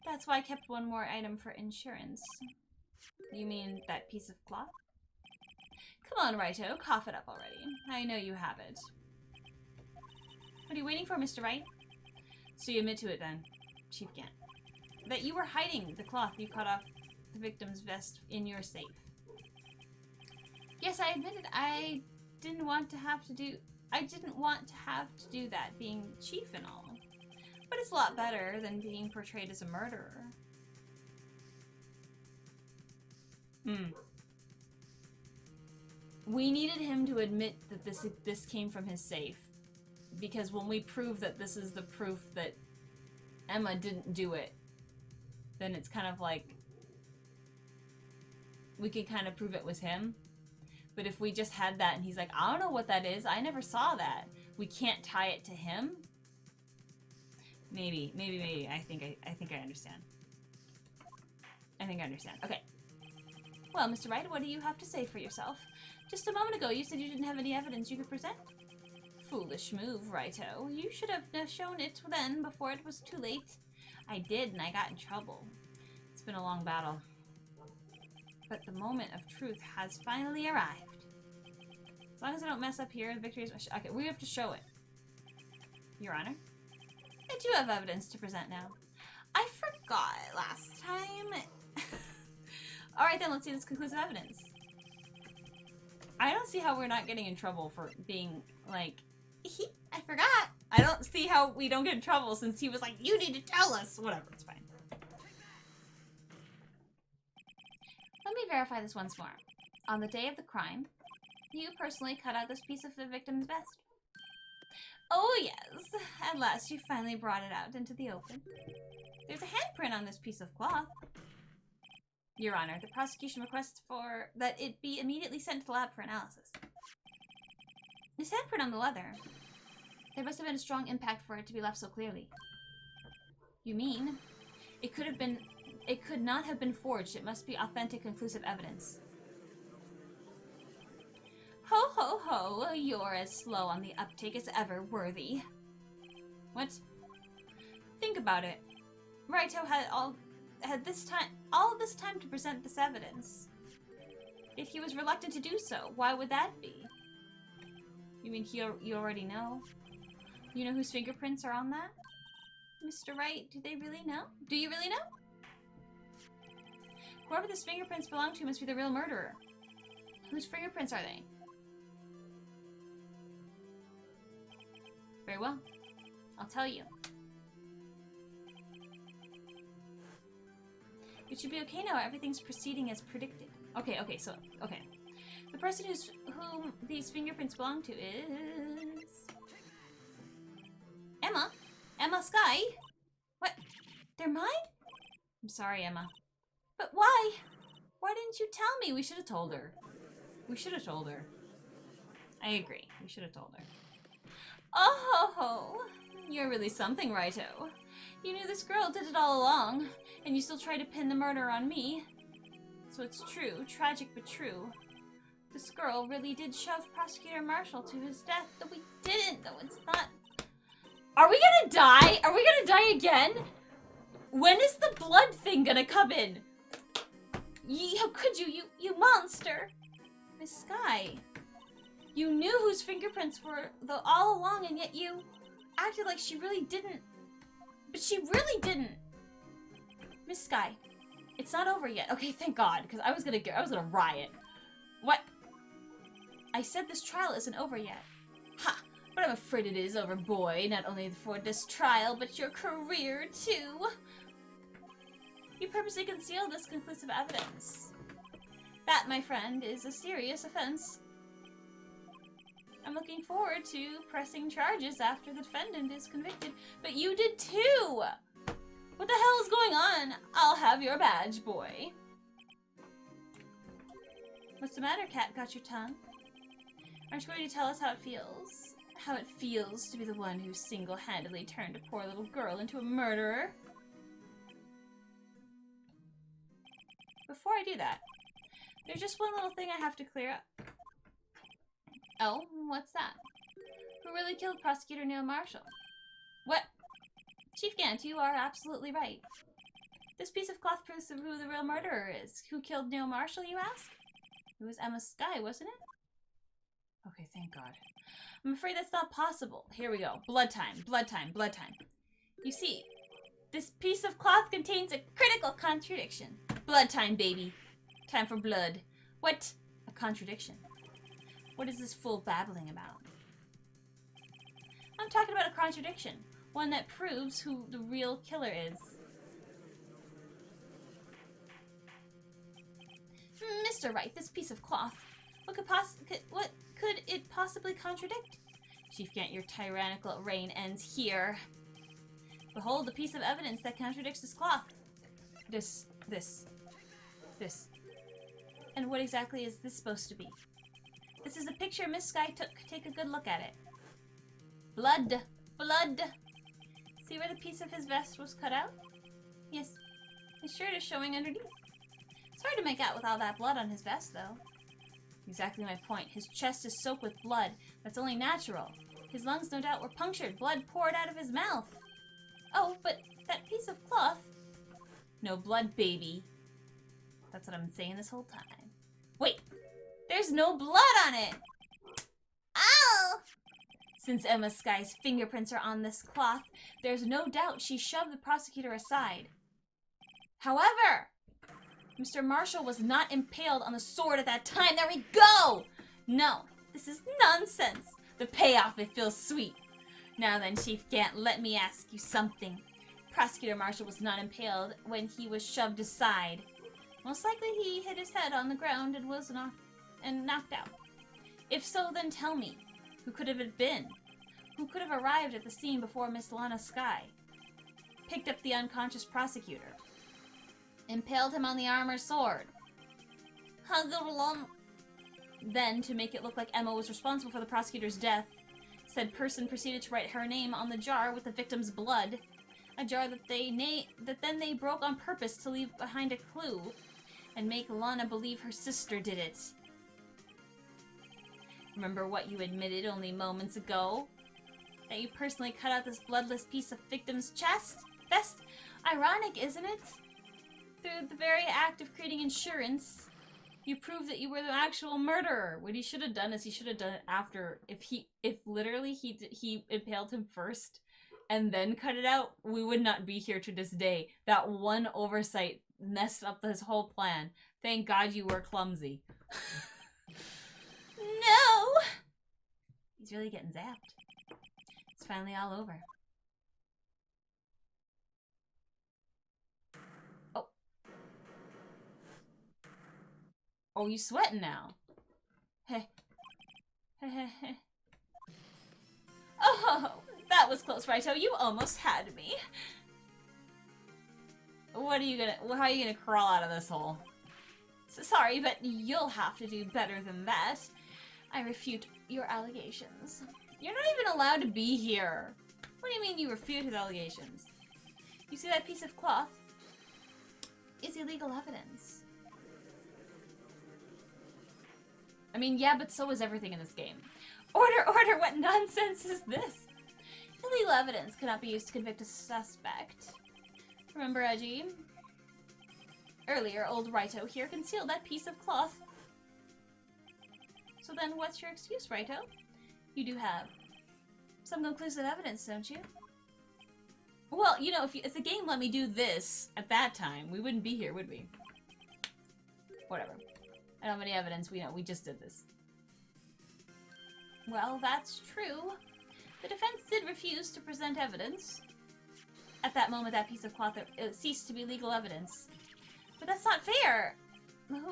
That's why I kept one more item for insurance. You mean that piece of cloth? Come on, Righto, cough it up already. I know you have it. What are you waiting for, Mr. Wright? So you admit to it then, Chief Gant, that you were hiding the cloth you cut off the victim's vest in your safe. Yes, I admitted I didn't want to have to do that, being chief and all. But it's a lot better than being portrayed as a murderer. We needed him to admit that this came from his safe. Because when we prove that this is the proof that Emma didn't do it, then it's kind of like we can kind of prove it was him. But if we just had that and he's like, I don't know what that is, I never saw that, we can't tie it to him. Maybe. I think I understand. I think I understand. Okay. Well, Mr. Wright, what do you have to say for yourself? Just a moment ago, you said you didn't have any evidence you could present. Foolish move, Righto. You should have shown it then before it was too late. I did, and I got in trouble. It's been a long battle. But the moment of truth has finally arrived. As long as I don't mess up here, the victory is... Okay, we have to show it. Your Honor? I do have evidence to present now. I forgot last time. Alright then, let's see this conclusive evidence. I don't see how we're not getting in trouble for being like, I forgot. I don't see how we don't get in trouble since he was like, you need to tell us. Whatever, it's fine. Let me verify this once more. On the day of the crime, you personally cut out this piece of the victim's vest. Oh yes, at last you finally brought it out into the open. There's a handprint on this piece of cloth. Your Honor, the prosecution requests for that it be immediately sent to the lab for analysis. This handprint on the leather. There must have been a strong impact for it to be left so clearly. You mean it could not have been forged. It must be authentic, conclusive evidence. Ho ho ho, you're as slow on the uptake as ever, Worthy. What? Think about it. Righto had all this time to present this evidence. Yet he was reluctant to do so. Why would that be? You mean you already know? You know whose fingerprints are on that? Mr. Wright, do they really know? Do you really know? Whoever this fingerprints belong to must be the real murderer. Whose fingerprints are they? Very well. I'll tell you. It should be okay now. Everything's proceeding as predicted. Okay. The person whom these fingerprints belong to is... Emma? Emma Sky? What? They're mine? I'm sorry, Emma. But why? Why didn't you tell me? We should have told her. We should have told her. I agree. We should have told her. Oh ho ho! You're really something, Righto. You knew this girl did it all along, and you still tried to pin the murder on me. So it's true, tragic but true. This girl really did shove Prosecutor Marshall to his death, though we didn't, though it's not... Are we gonna die? Are we gonna die again? When is the blood thing gonna come in? How could you monster? Miss Sky, you knew whose fingerprints were all along, and yet you acted like she really didn't. But she really didn't. Miss Sky, it's not over yet. Okay, thank God, because I was gonna riot. What? I said this trial isn't over yet. Ha! But I'm afraid it is over, boy. Not only for this trial, but your career, too. You purposely concealed this conclusive evidence. That, my friend, is a serious offense. I'm looking forward to pressing charges after the defendant is convicted. But you did too! What the hell is going on? I'll have your badge, boy. What's the matter, cat? Got your tongue? Aren't you going to tell us how it feels? How it feels to be the one who single-handedly turned a poor little girl into a murderer? Before I do that, there's just one little thing I have to clear up. Oh, what's that? Who really killed Prosecutor Neil Marshall? What? Chief Gant, you are absolutely right. This piece of cloth proves who the real murderer is. Who killed Neil Marshall, you ask? It was Emma Skye, wasn't it? Okay, thank God. I'm afraid that's not possible. Here we go. Blood time, blood time, blood time. You see, this piece of cloth contains a critical contradiction. Blood time, baby. Time for blood. What? A contradiction. What is this fool babbling about? I'm talking about a contradiction. One that proves who the real killer is. Mr. Wright, this piece of cloth. What could it possibly contradict? Chief Gant, your tyrannical reign ends here. Behold the piece of evidence that contradicts this cloth. This. And what exactly is this supposed to be? This is a picture Miss Skye took. Take a good look at it. Blood. Blood. See where the piece of his vest was cut out? Yes. His shirt is showing underneath. It's hard to make out with all that blood on his vest, though. Exactly my point. His chest is soaked with blood. That's only natural. His lungs, no doubt, were punctured. Blood poured out of his mouth. Oh, but that piece of cloth... No blood, baby. That's what I'm saying this whole time. Wait! There's no blood on it! Ow! Since Emma Skye's fingerprints are on this cloth, there's no doubt she shoved the prosecutor aside. However, Mr. Marshall was not impaled on the sword at that time. There we go! No, this is nonsense. The payoff, it feels sweet. Now then, Chief Gant, let me ask you something. Prosecutor Marshall was not impaled when he was shoved aside. Most likely he hit his head on the ground and was knocked out. If so, then tell me, who could have it been? Who could have arrived at the scene before Miss Lana Skye? Picked up the unconscious prosecutor. Impaled him on the armor sword. Then, to make it look like Emma was responsible for the prosecutor's death, said person proceeded to write her name on the jar with the victim's blood. A jar that then they broke on purpose to leave behind a clue and make Lana believe her sister did it. Remember what you admitted only moments ago? That you personally cut out this bloodless piece of victim's vest? Ironic, isn't it? Through the very act of creating insurance, you proved that you were the actual murderer. What he should have done is he should have done it after. If literally he impaled him first and then cut it out, we would not be here to this day. That one oversight messed up his whole plan. Thank God you were clumsy. No! He's really getting zapped. It's finally all over. Oh. Oh, you sweating now. Hey. Oh, that was close, Righto. You almost had me. How are you gonna crawl out of this hole? So sorry, but you'll have to do better than that. I refute your allegations. You're not even allowed to be here. What do you mean you refute his allegations? You see that piece of cloth? It's illegal evidence. I mean, yeah, but so is everything in this game. Order, order, what nonsense is this? Illegal evidence cannot be used to convict a suspect. Remember, Edgy? Earlier, old Righto here concealed that piece of cloth. So then, what's your excuse, Righto? You do have some conclusive evidence, don't you? Well, you know, if the game let me do this at that time, we wouldn't be here, would we? Whatever. I don't have any evidence. We just did this. Well, that's true. The defense did refuse to present evidence. At that moment, that piece of cloth ceased to be legal evidence. But that's not fair! Who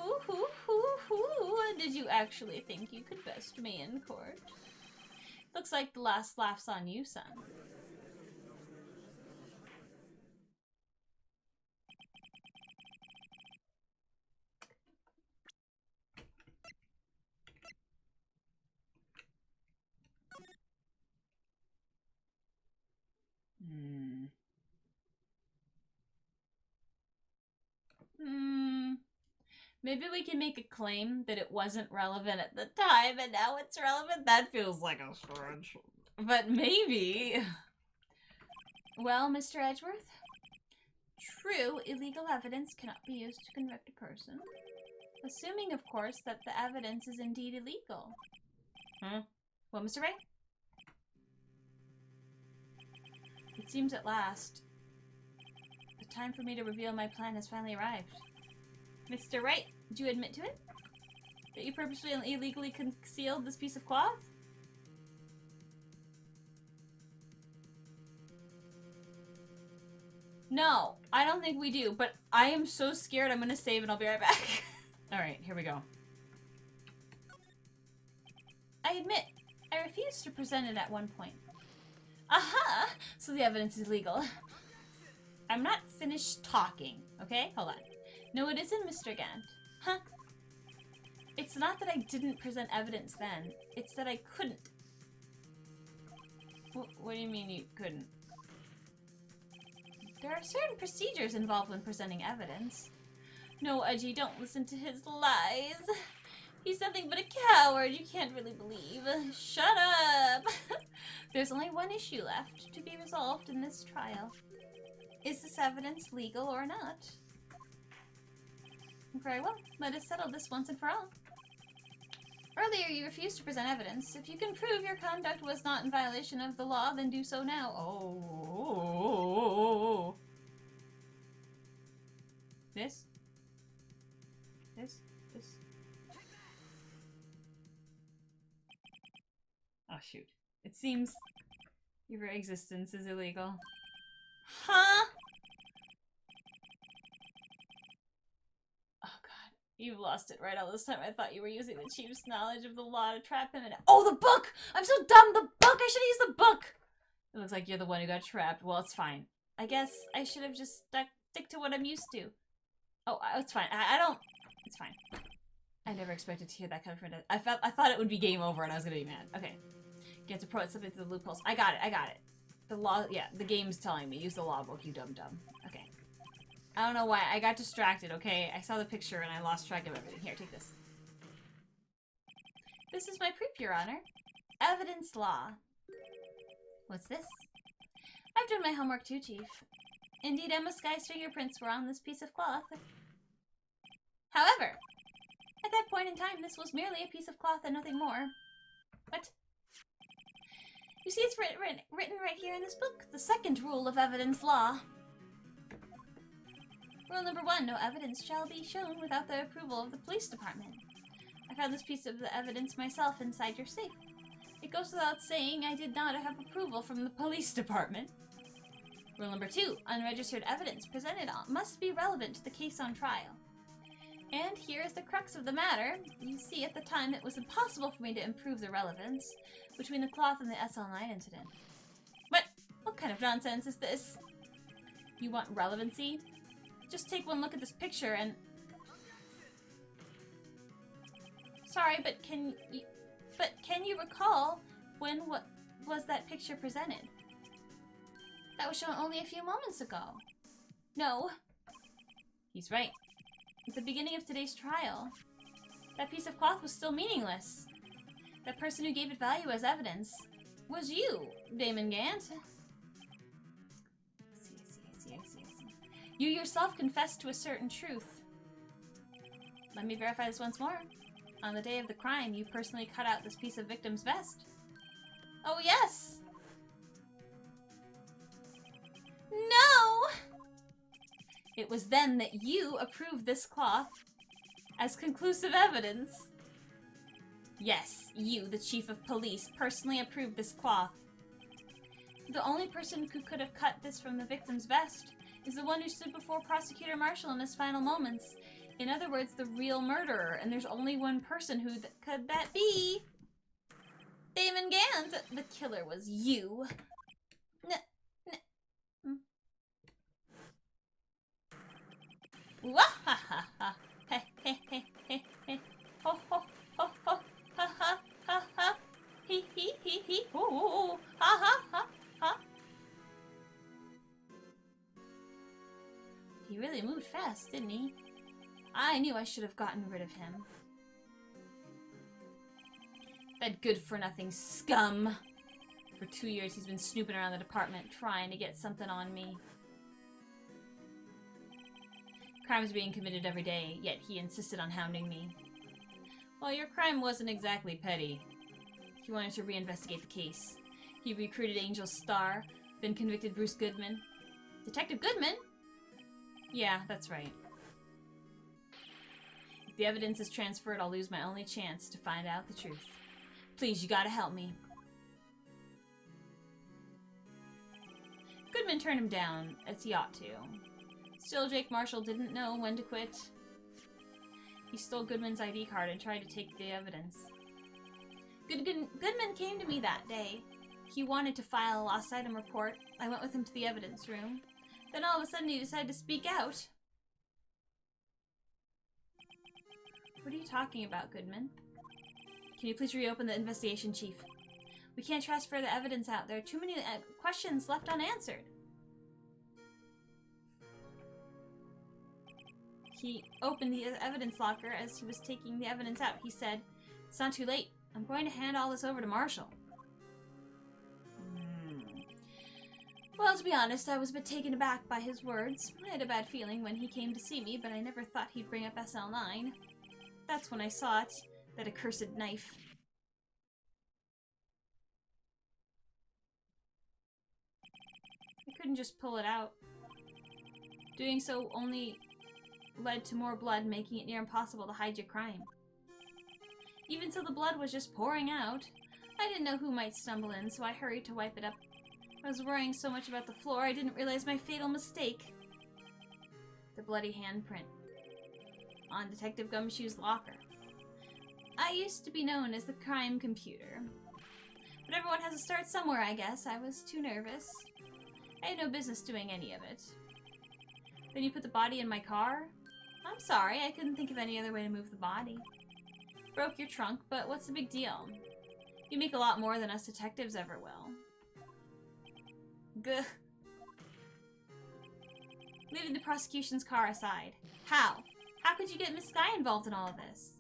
did you actually think you could best me in court? Looks like the last laugh's on you, son. Maybe we can make a claim that it wasn't relevant at the time and now it's relevant? That feels like a stretch. But maybe. Well, Mr. Edgeworth, true, illegal evidence cannot be used to convict a person. Assuming, of course, that the evidence is indeed illegal. Well, Mr. Wright? It seems at last the time for me to reveal my plan has finally arrived. Mr. Wright, do you admit to it? That you purposely and illegally concealed this piece of cloth? No, I don't think we do, but I am so scared I'm gonna save and I'll be right back. Alright, here we go. I admit, I refused to present it at one point. Aha! So the evidence is legal. I'm not finished talking, okay? Hold on. No, it isn't, Mr. Gant. Huh? It's not that I didn't present evidence then. It's that I couldn't. What do you mean you couldn't? There are certain procedures involved when presenting evidence. No, Edgy, don't listen to his lies. He's nothing but a coward you can't really believe. Shut up! There's only one issue left to be resolved in this trial. Is this evidence legal or not? Very well, let us settle this once and for all. Earlier, you refused to present evidence. If you can prove your conduct was not in violation of the law, then do so now. Oh. This? This? Oh, shoot. It seems your very existence is illegal. Huh? You've lost it right all this time. I thought you were using the chief's knowledge of the law to trap him in. Oh, the book! I'm so dumb! The book! I should have used the book! It looks like you're the one who got trapped. Well, it's fine. I guess I should have just stick to what I'm used to. Oh, it's fine. I don't... It's fine. I never expected to hear that coming from it. I thought it would be game over and I was gonna be mad. Okay. You have to put something through the loopholes. I got it. The law... Yeah, the game's telling me. Use the law book, you dumb. Okay. I don't know why. I got distracted, okay? I saw the picture and I lost track of everything. Here, take this. This is my proof, Your Honor. Evidence law. What's this? I've done my homework too, Chief. Indeed, Emma Sky's fingerprints were on this piece of cloth. However, at that point in time, this was merely a piece of cloth and nothing more. What? You see, it's written right here in this book. The second rule of evidence law. Rule number 1, no evidence shall be shown without the approval of the police department. I found this piece of the evidence myself inside your safe. It goes without saying I did not have approval from the police department. Rule number 2, unregistered evidence presented must be relevant to the case on trial. And here is the crux of the matter. You see, at the time it was impossible for me to improve the relevance between the cloth and the SL9 incident. What kind of nonsense is this? You want relevancy? Just take one look at this picture and... Sorry, but can you recall when was that picture presented? That was shown only a few moments ago. No. He's right. At the beginning of today's trial, that piece of cloth was still meaningless. That person who gave it value as evidence was you, Damon Gant. I see. You yourself confessed to a certain truth. Let me verify this once more. On the day of the crime, you personally cut out this piece of victim's vest. Oh, yes! No! It was then that you approved this cloth as conclusive evidence. Yes, you, the chief of police, personally approved this cloth. The only person who could have cut this from the victim's vest is the one who stood before Prosecutor Marshall in his final moments. In other words, the real murderer, and there's only one person who could that be. Damon Gant, the killer was you. Wahahaha. He he he he he. Ho ho ho ho. Ha ha ha ha. He he. Ho ha ha ha ha. He really moved fast, didn't he? I knew I should have gotten rid of him. That good-for-nothing scum. For 2 years he's been snooping around the department trying to get something on me. Crimes being committed every day, yet he insisted on hounding me. Well, your crime wasn't exactly petty. He wanted to reinvestigate the case. He recruited Angel Starr, then convicted Bruce Goodman. Detective Goodman? Yeah, that's right. If the evidence is transferred, I'll lose my only chance to find out the truth. Please, you gotta help me. Goodman turned him down, as he ought to. Still, Jake Marshall didn't know when to quit. He stole Goodman's ID card and tried to take the evidence. Goodman came to me that day. He wanted to file a lost item report. I went with him to the evidence room. Then all of a sudden he decided to speak out. What are you talking about, Goodman? Can you please reopen the investigation, Chief? We can't transfer the evidence out. There are too many questions left unanswered. He opened the evidence locker as he was taking the evidence out. He said, "It's not too late. I'm going to hand all this over to Marshall." Well, to be honest, I was a bit taken aback by his words. I had a bad feeling when he came to see me, but I never thought he'd bring up SL9. That's when I saw it. That accursed knife. I couldn't just pull it out. Doing so only led to more blood, making it near impossible to hide your crime. Even so, the blood was just pouring out. I didn't know who might stumble in, so I hurried to wipe it up. I was worrying so much about the floor, I didn't realize my fatal mistake. The bloody handprint on Detective Gumshoe's locker. I used to be known as the crime computer. But everyone has to start somewhere, I guess. I was too nervous. I had no business doing any of it. Then you put the body in my car? I'm sorry, I couldn't think of any other way to move the body. Broke your trunk, but what's the big deal? You make a lot more than us detectives ever will. Gah. Leaving the prosecution's car aside. How? How could you get Miss Skye involved in all of this?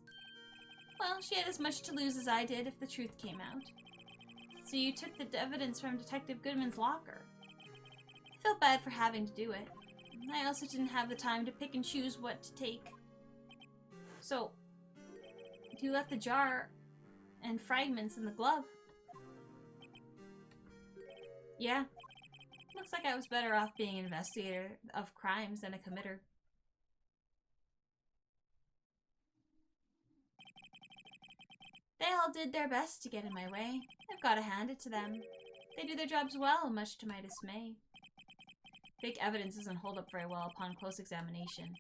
Well, she had as much to lose as I did if the truth came out. So you took the evidence from Detective Goodman's locker. I felt bad for having to do it. I also didn't have the time to pick and choose what to take. So, you left the jar and fragments in the glove. Yeah. Looks like I was better off being an investigator of crimes than a committer. They all did their best to get in my way. I've got to hand it to them. They do their jobs well, much to my dismay. Fake evidence doesn't hold up very well upon close examination.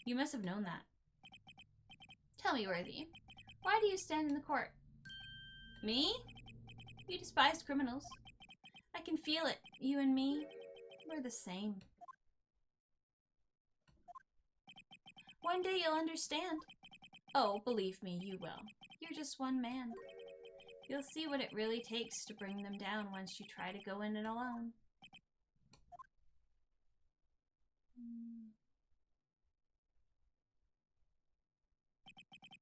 You must have known that. Tell me, Worthy, why do you stand in the court? Me? You despised criminals. I can feel it. You and me, we're the same. One day you'll understand. Oh, believe me, you will. You're just one man. You'll see what it really takes to bring them down once you try to go in it alone.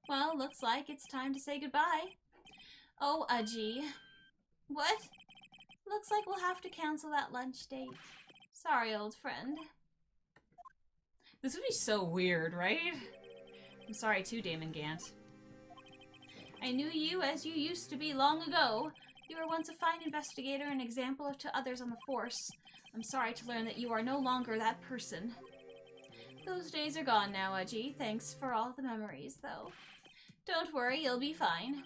Well, looks like it's time to say goodbye. Oh, Udgy. What? Looks like we'll have to cancel that lunch date. Sorry, old friend. This would be so weird, right? I'm sorry too, Damon Gant. I knew you as you used to be long ago. You were once a fine investigator and example to others on the force. I'm sorry to learn that you are no longer that person. Those days are gone now, Udgy. Thanks for all the memories, though. Don't worry, you'll be fine.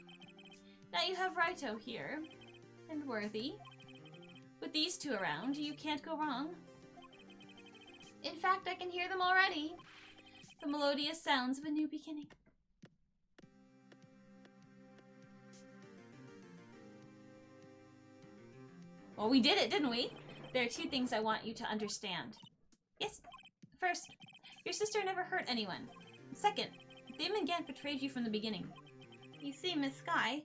Now you have Wright here. And Worthy. With these two around, you can't go wrong. In fact, I can hear them already. The melodious sounds of a new beginning. Well, we did it, didn't we? There are two things I want you to understand. Yes. First, your sister never hurt anyone. Second, Damon Gant betrayed you from the beginning. You see, Miss Sky,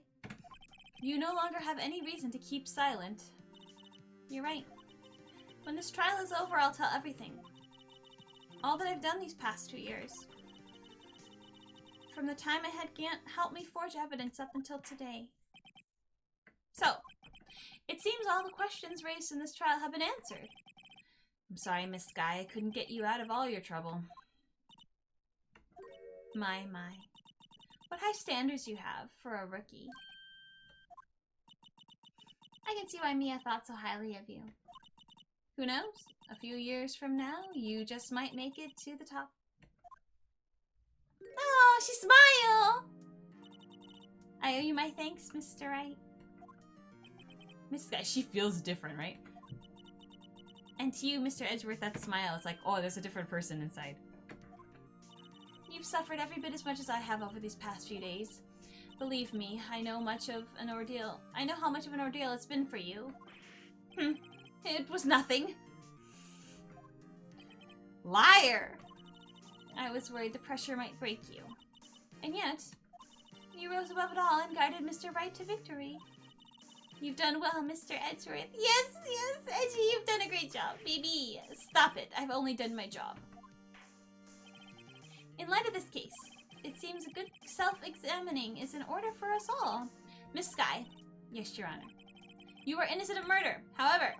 you no longer have any reason to keep silent. You're right. When this trial is over, I'll tell everything. All that I've done these past 2 years. From the time I had Gant help me forge evidence up until today. So, it seems all the questions raised in this trial have been answered. I'm sorry, Miss Sky, I couldn't get you out of all your trouble. My. What high standards you have for a rookie. I can see why Mia thought so highly of you. Who knows? A few years from now, you just might make it to the top. Oh, she smiled! I owe you my thanks, Mr. Wright. Miss Sky, she feels different, right? And to you, Mr. Edgeworth, that smile is like, oh, there's a different person inside. You've suffered every bit as much as I have over these past few days. Believe me, I know how much of an ordeal it's been for you. It was nothing. Liar! I was worried the pressure might break you. And yet, you rose above it all and guided Mr. Wright to victory. You've done well, Mr. Edgeworth. Yes, Edgy, you've done a great job. Baby, stop it. I've only done my job. In light of this case, it seems a good self-examining is in order for us all. Miss Sky. Yes, Your Honor. You are innocent of murder. However,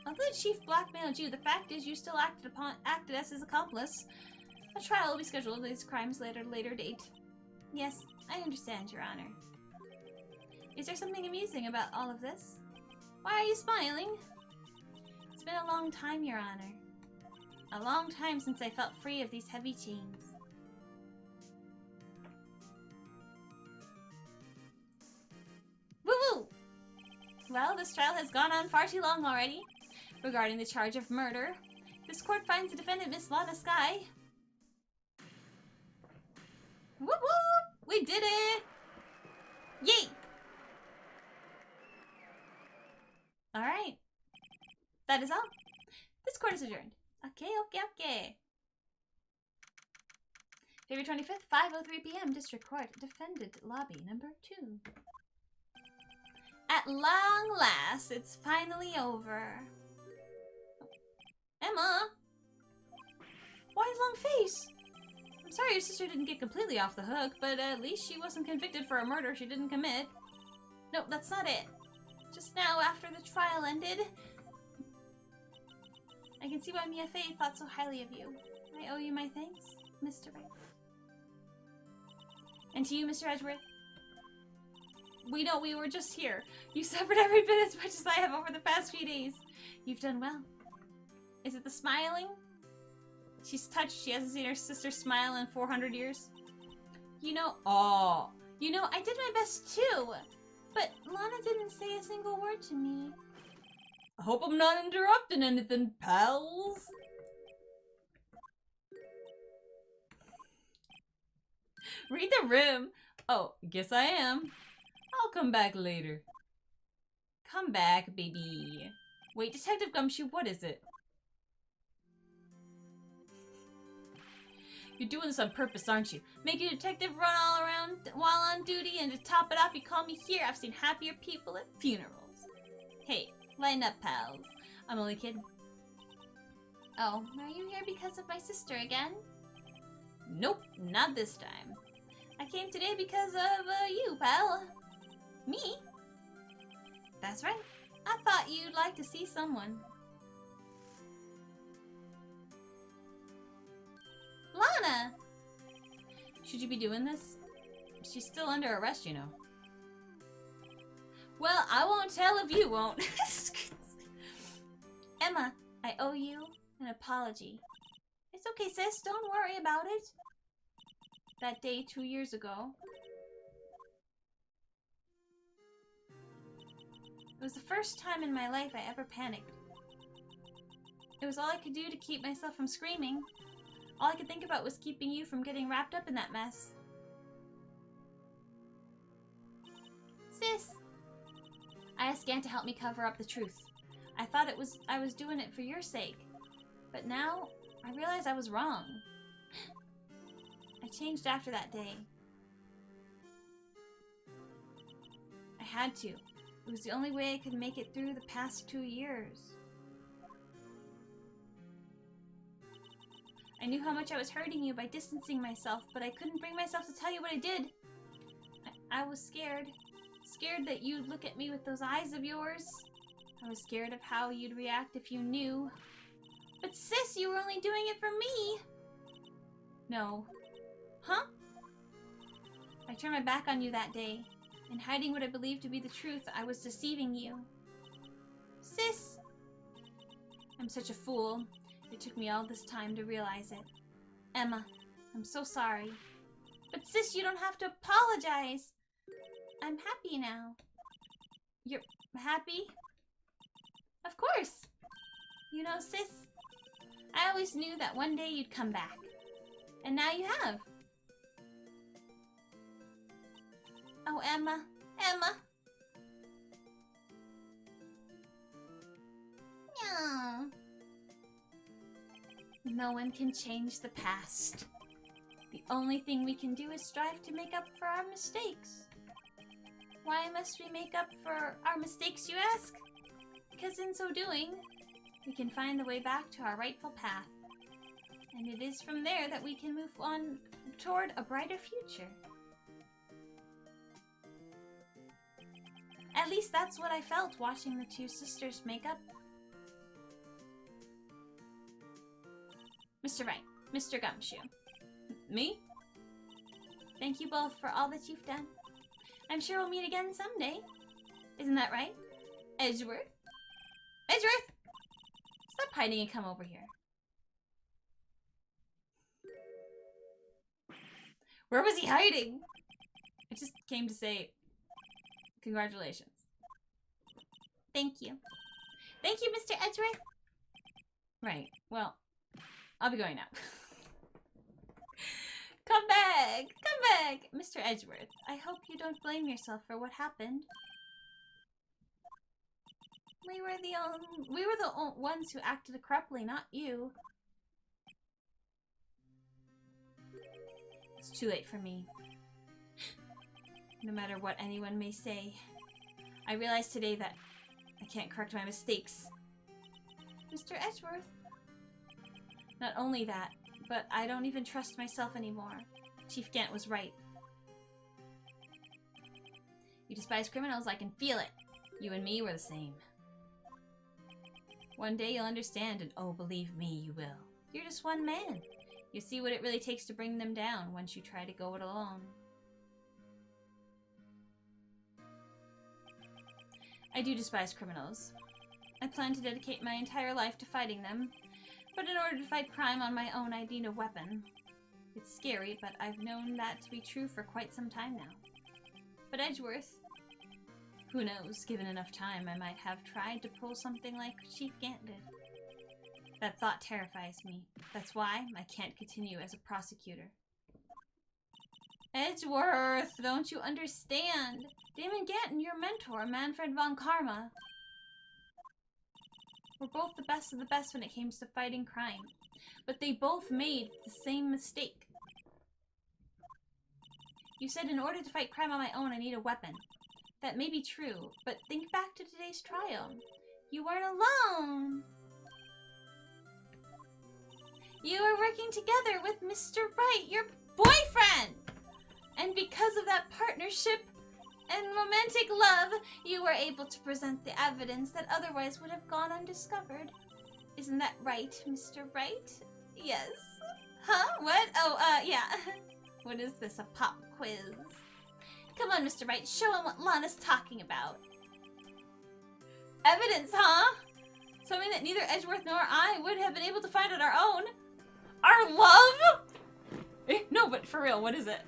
although the chief blackmailed you, the fact is you still acted as his accomplice. A trial will be scheduled for these crimes at a later date. Yes, I understand, Your Honor. Is there something amusing about all of this? Why are you smiling? It's been a long time, Your Honor. A long time since I felt free of these heavy chains. Woo-woo! Well, this trial has gone on far too long already. Regarding the charge of murder, this court finds the defendant, Miss Lana Sky. Woo-woo! We did it! Yay! Alright. That is all. This court is adjourned. Okay. February 25th, 5:03 p.m. District Court. Defendant Lobby number 2. At long last, it's finally over. Emma! Why long face? I'm sorry your sister didn't get completely off the hook, but at least she wasn't convicted for a murder she didn't commit. No, that's not it. Just now, after the trial ended, I can see why Mia Fey thought so highly of you. I owe you my thanks, Mr. Wright. And to you, Mr. Edgeworth. We know we were just here. You suffered every bit as much as I have over the past few days. You've done well. Is it the smiling? She's touched. She hasn't seen her sister smile in 400 years. You know, I did my best too. But Lana didn't say a single word to me. I hope I'm not interrupting anything, pals. Read the room. Oh, guess I am. I'll come back later. Come back, baby. Wait, Detective Gumshoe, what is it? You're doing this on purpose, aren't you? Making a detective run all around while on duty, and to top it off, you call me here. I've seen happier people at funerals. Hey, lighten up, pals. I'm only kidding. Oh, are you here because of my sister again? Nope, not this time. I came today because of you, pal. Me? That's right. I thought you'd like to see someone. Lana! Should you be doing this? She's still under arrest, you know. Well, I won't tell if you won't. Emma, I owe you an apology. It's okay, sis. Don't worry about it. That day 2 years ago. It was the first time in my life I ever panicked. It was all I could do to keep myself from screaming. All I could think about was keeping you from getting wrapped up in that mess. Sis! I asked Gant to help me cover up the truth. I thought I was doing it for your sake. But now, I realize I was wrong. I changed after that day. I had to. It was the only way I could make it through the past 2 years. I knew how much I was hurting you by distancing myself, but I couldn't bring myself to tell you what I did. I was scared. Scared that you'd look at me with those eyes of yours. I was scared of how you'd react if you knew. But sis, you were only doing it for me! No. Huh? I turned my back on you that day. In hiding what I believed to be the truth, I was deceiving you. Sis! I'm such a fool. It took me all this time to realize it. Emma, I'm so sorry. But sis, you don't have to apologize. I'm happy now. You're happy? Of course. You know, sis, I always knew that one day you'd come back. And now you have. Oh, Emma. Emma. No. No one can change the past. The only thing we can do is strive to make up for our mistakes. Why must we make up for our mistakes, you ask? Because in so doing, we can find the way back to our rightful path. And it is from there that we can move on toward a brighter future. At least that's what I felt watching the two sisters make up. Mr. Wright, Mr. Gumshoe. Me? Thank you both for all that you've done. I'm sure we'll meet again someday. Isn't that right? Edgeworth? Edgeworth! Stop hiding and come over here. Where was he hiding? I just came to say congratulations. Thank you. Thank you, Mr. Edgeworth. Right, well, I'll be going now. Come back! Come back! Mr. Edgeworth, I hope you don't blame yourself for what happened. We were the ones who acted corruptly, not you. It's too late for me. No matter what anyone may say, I realize today that I can't correct my mistakes. Mr. Edgeworth? Not only that, but I don't even trust myself anymore. Chief Gant was right. You despise criminals, I can feel it. You and me were the same. One day you'll understand, and oh, believe me, you will. You're just one man. You see what it really takes to bring them down once you try to go it alone. I do despise criminals. I plan to dedicate my entire life to fighting them, but in order to fight crime on my own, I need a weapon. It's scary, but I've known that to be true for quite some time now. But Edgeworth, who knows, given enough time, I might have tried to pull something like Chief Gant did. That thought terrifies me. That's why I can't continue as a prosecutor. Edgeworth, don't you understand? Damon Gant and your mentor, Manfred von Karma, were both the best of the best when it came to fighting crime. But they both made the same mistake. You said in order to fight crime on my own, I need a weapon. That may be true, but think back to today's trial. You weren't alone. You were working together with Mr. Wright, your boyfriend! And because of that partnership and romantic love, you were able to present the evidence that otherwise would have gone undiscovered. Isn't that right, Mr. Wright? Yes. Huh? What? Oh, yeah. What is this, a pop quiz? Come on, Mr. Wright, show him what Lana's talking about. Evidence, huh? Something that neither Edgeworth nor I would have been able to find on our own. Our love? No, but for real, what is it?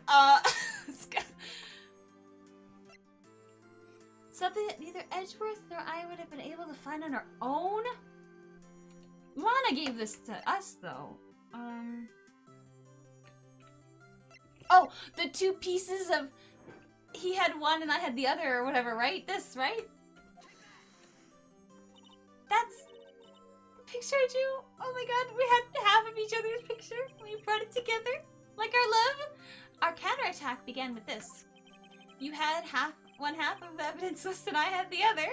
Something that neither Edgeworth nor I would have been able to find on our own? Lana gave this to us, though. Oh, the two pieces of... He had one and I had the other, or whatever, right? This, right? That's the picture I drew. Oh my god, we had half of each other's picture. We brought it together like our love. Our counterattack began with this. You had one half of the evidence list and I had the other.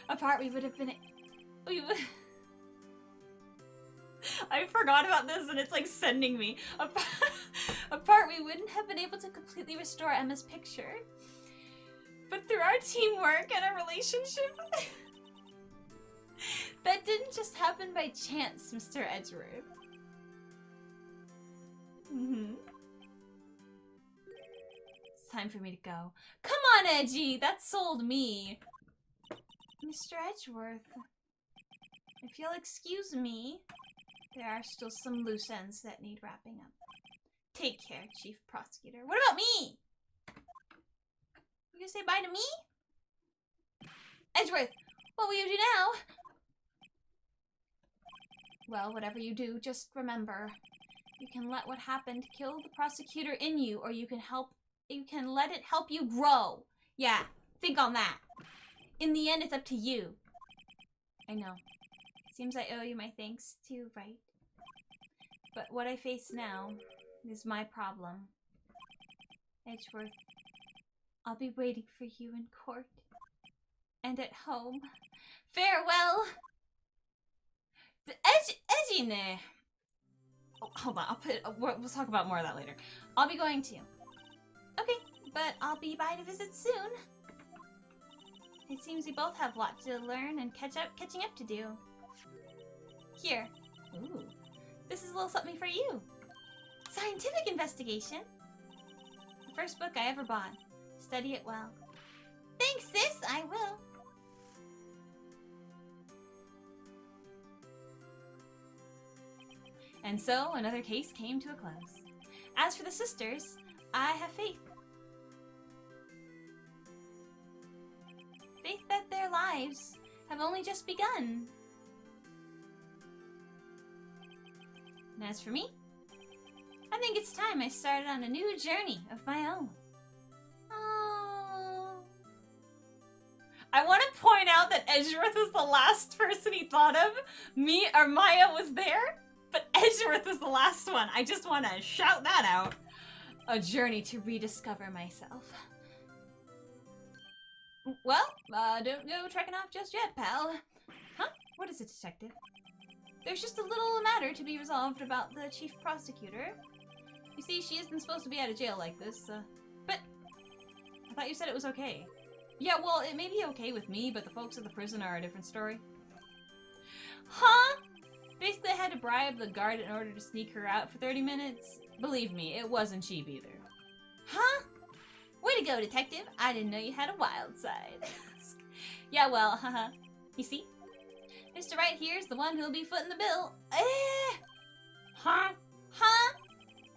Apart, we would have been... I forgot about this and it's like sending me. Apart, we wouldn't have been able to completely restore Emma's picture. But through our teamwork and a relationship... that didn't just happen by chance, Mr. Edgeworth. It's time for me to go. Come on, Edgy! That sold me! Mr. Edgeworth, if you'll excuse me, there are still some loose ends that need wrapping up. Take care, Chief Prosecutor. What about me? You gonna say bye to me? Edgeworth, what will you do now? Well, whatever you do, just remember, you can let what happened kill the prosecutor in you, or you can let it help you grow. Yeah, think on that. In the end, it's up to you. I know. Seems I owe you my thanks too, Wright? But what I face now is my problem. Edgeworth, I'll be waiting for you in court. And at home. Farewell! The edginess. Oh, hold on, we'll talk about more of that later. I'll be going too. Okay, but I'll be by to visit soon. It seems we both have a lot to learn and catching up to do. Here. Ooh. This is a little something for you. Scientific investigation. The first book I ever bought. Study it well. Thanks, sis. I will. And so, another case came to a close. As for the sisters, I have faith. Faith that their lives have only just begun. And as for me, I think it's time I started on a new journey of my own. Oh. I want to point out that Edgeworth was the last person he thought of. Me or Maya was there, but Edgeworth was the last one. I just want to shout that out. A journey to rediscover myself. Well, don't go trekking off just yet, pal. Huh? What is it, detective? There's just a little matter to be resolved about the chief prosecutor. You see, she isn't supposed to be out of jail like this, but I thought you said it was okay. Yeah, well, it may be okay with me, but the folks at the prison are a different story. Huh? Basically, I had to bribe the guard in order to sneak her out for 30 minutes. Believe me, it wasn't cheap either. Huh? Way to go, detective. I didn't know you had a wild side. Yeah, well, haha. You see? Mr. Wright here's the one who'll be footing the bill. Huh? Huh?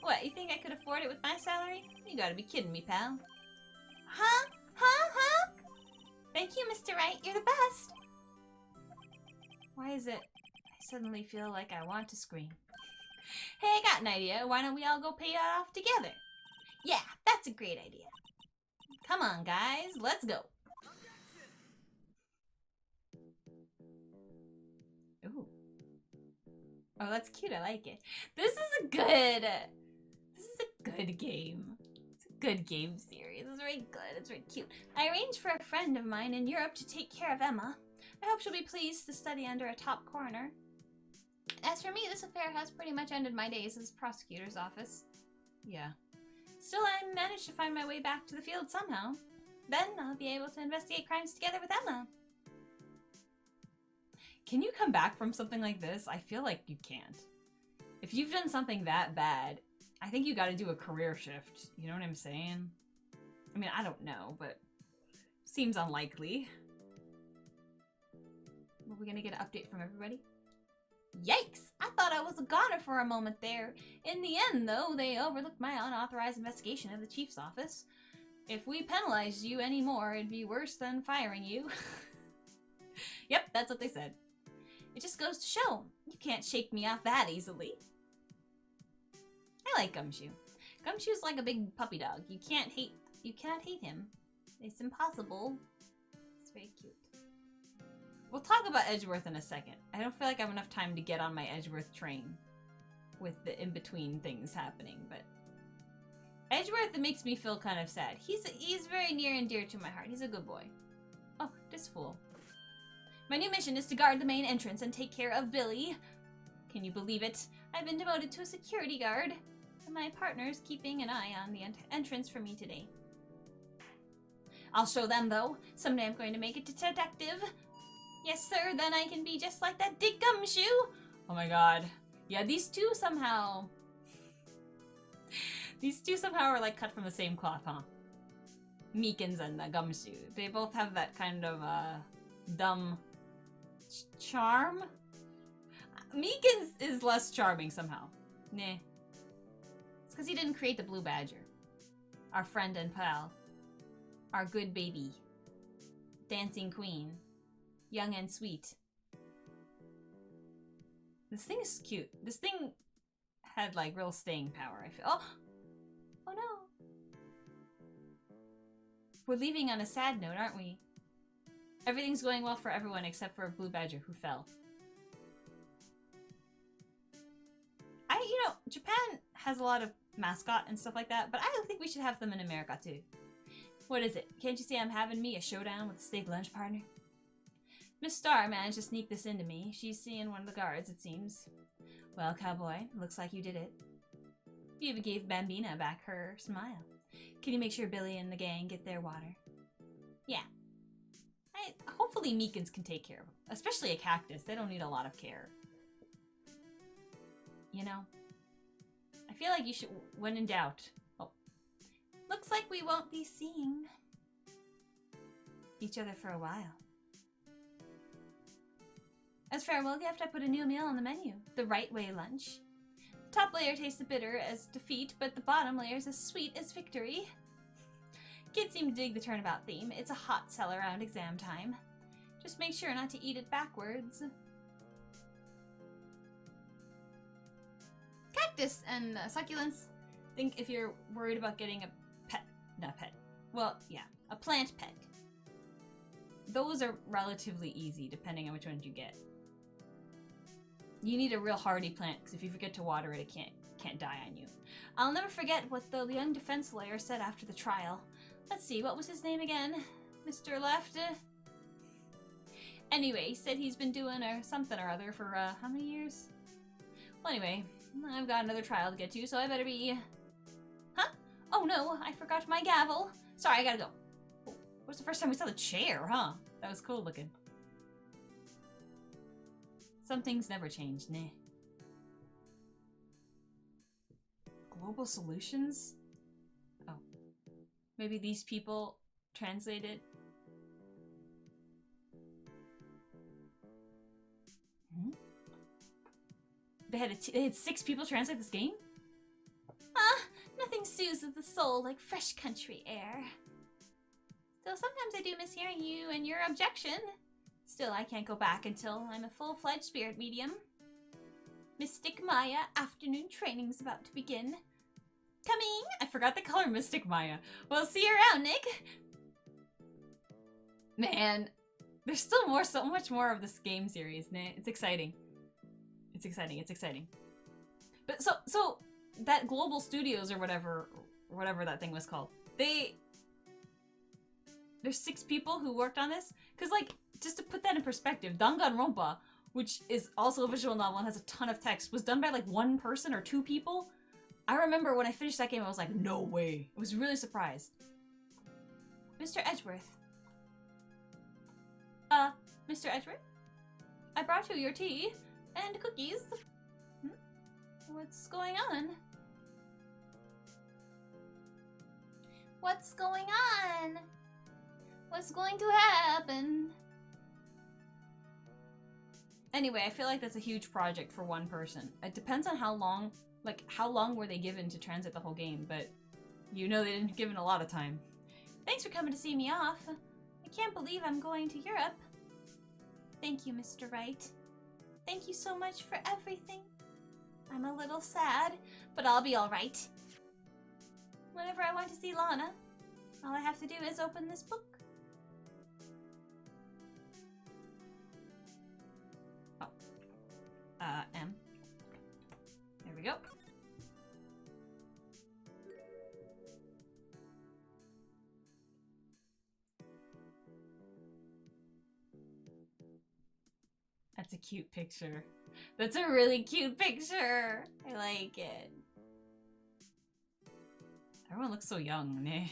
What, you think I could afford it with my salary? You gotta be kidding me, pal. Huh? Huh? Thank you, Mr. Wright. You're the best. Why is it I suddenly feel like I want to scream? Hey, I got an idea. Why don't we all go pay it off together? Yeah, that's a great idea. Come on, guys. Let's go. Ooh. Oh, that's cute. I like it. This is a good game. It's a good game series. It's very good. It's very cute. I arranged for a friend of mine in Europe to take care of Emma. I hope she'll be pleased to study under a top coroner. As for me, this affair has pretty much ended my days as prosecutor's office. Yeah. Still, I managed to find my way back to the field somehow. Then I'll be able to investigate crimes together with Emma. Can you come back from something like this? I feel like you can't. If you've done something that bad, I think you gotta do a career shift. You know what I'm saying? I mean, I don't know, but seems unlikely. Are we gonna get an update from everybody? Yikes! I thought I was a goner for a moment there. In the end, though, they overlooked my unauthorized investigation of the chief's office. If we penalized you anymore, it'd be worse than firing you. Yep, that's what they said. It just goes to show, you can't shake me off that easily. I like Gumshoe. Gumshoe's like a big puppy dog. You cannot hate him. It's impossible. It's very cute. We'll talk about Edgeworth in a second. I don't feel like I have enough time to get on my Edgeworth train with the in-between things happening, but Edgeworth makes me feel kind of sad. He's very near and dear to my heart. He's a good boy. Oh, this fool. My new mission is to guard the main entrance and take care of Billy. Can you believe it? I've been demoted to a security guard, and my partner's keeping an eye on the entrance for me today. I'll show them, though. Someday I'm going to make it to detective. Yes, sir, then I can be just like that Dick Gumshoe. Oh my god. Yeah, these two somehow are like cut from the same cloth, huh? Meekins and the Gumshoe. They both have that kind of, dumb charm. Meekins is less charming somehow. Nah. It's because he didn't create the Blue Badger. Our friend and pal. Our good baby. Dancing queen. Young and sweet. This thing is cute. This thing had like real staying power, I feel. Oh! Oh no! We're leaving on a sad note, aren't we? Everything's going well for everyone except for Blue Badger, who fell. You know, Japan has a lot of mascot and stuff like that, but I don't think we should have them in America too. What is it? Can't you see I'm having me a showdown with a steak lunch partner? Miss Starr managed to sneak this into me. She's seeing one of the guards, it seems. Well, cowboy, looks like you did it. You even gave Bambina back her smile. Can you make sure Billy and the gang get their water? Yeah. Hopefully Meekins can take care of them. Especially a cactus. They don't need a lot of care. You know? I feel like you should, when in doubt. Oh. Looks like we won't be seeing each other for a while. As farewell gift, I put a new meal on the menu. The Wright way lunch. The top layer tastes bitter as defeat, but the bottom layer is as sweet as victory. Kids seem to dig the turnabout theme. It's a hot sell around exam time. Just make sure not to eat it backwards. Cactus and succulents. Think if you're worried about getting a pet. Not pet. Well, yeah. A plant pet. Those are relatively easy depending on which ones you get. You need a real hardy plant, because if you forget to water it, it can't die on you. I'll never forget what the young defense lawyer said after the trial. Let's see, what was his name again? Mr. Left? Anyway, he said he's been doing something or other for, how many years? Well, anyway, I've got another trial to get to, so I better be... Huh? Oh no, I forgot my gavel. Sorry, I gotta go. Oh, what's the first time we saw the chair, huh? That was cool looking. Some things never change, nah. Global solutions? Oh. Maybe these people translated. Hmm? They had 6 people translate this game? Nothing soothes the soul like fresh country air. Still, sometimes I do miss hearing you and your objection. Still, I can't go back until I'm a full-fledged spirit medium. Mystic Maya, afternoon training's about to begin. Coming! I forgot the color Mystic Maya. Well, see you around, Nick! Man, there's still so much more of this game series. It's exciting. It's exciting, it's exciting. But so that Global Studios or whatever that thing was called, there's 6 people who worked on this? Because, like, just to put that in perspective, Danganronpa, which is also a visual novel and has a ton of text, was done by, like, 1 person or 2 people. I remember when I finished that game, I was like, no way. I was really surprised. Mr. Edgeworth. Mr. Edgeworth? I brought you your tea and cookies. What's going on? What's going on? What's going to happen? Anyway, I feel like that's a huge project for 1 person. It depends on how long were they given to translate the whole game, but you know they didn't give it a lot of time. Thanks for coming to see me off. I can't believe I'm going to Europe. Thank you, Mr. Wright. Thank you so much for everything. I'm a little sad, but I'll be alright. Whenever I want to see Lana, all I have to do is open this book. That's a cute picture. That's a really cute picture. I like it. Everyone looks so young, eh?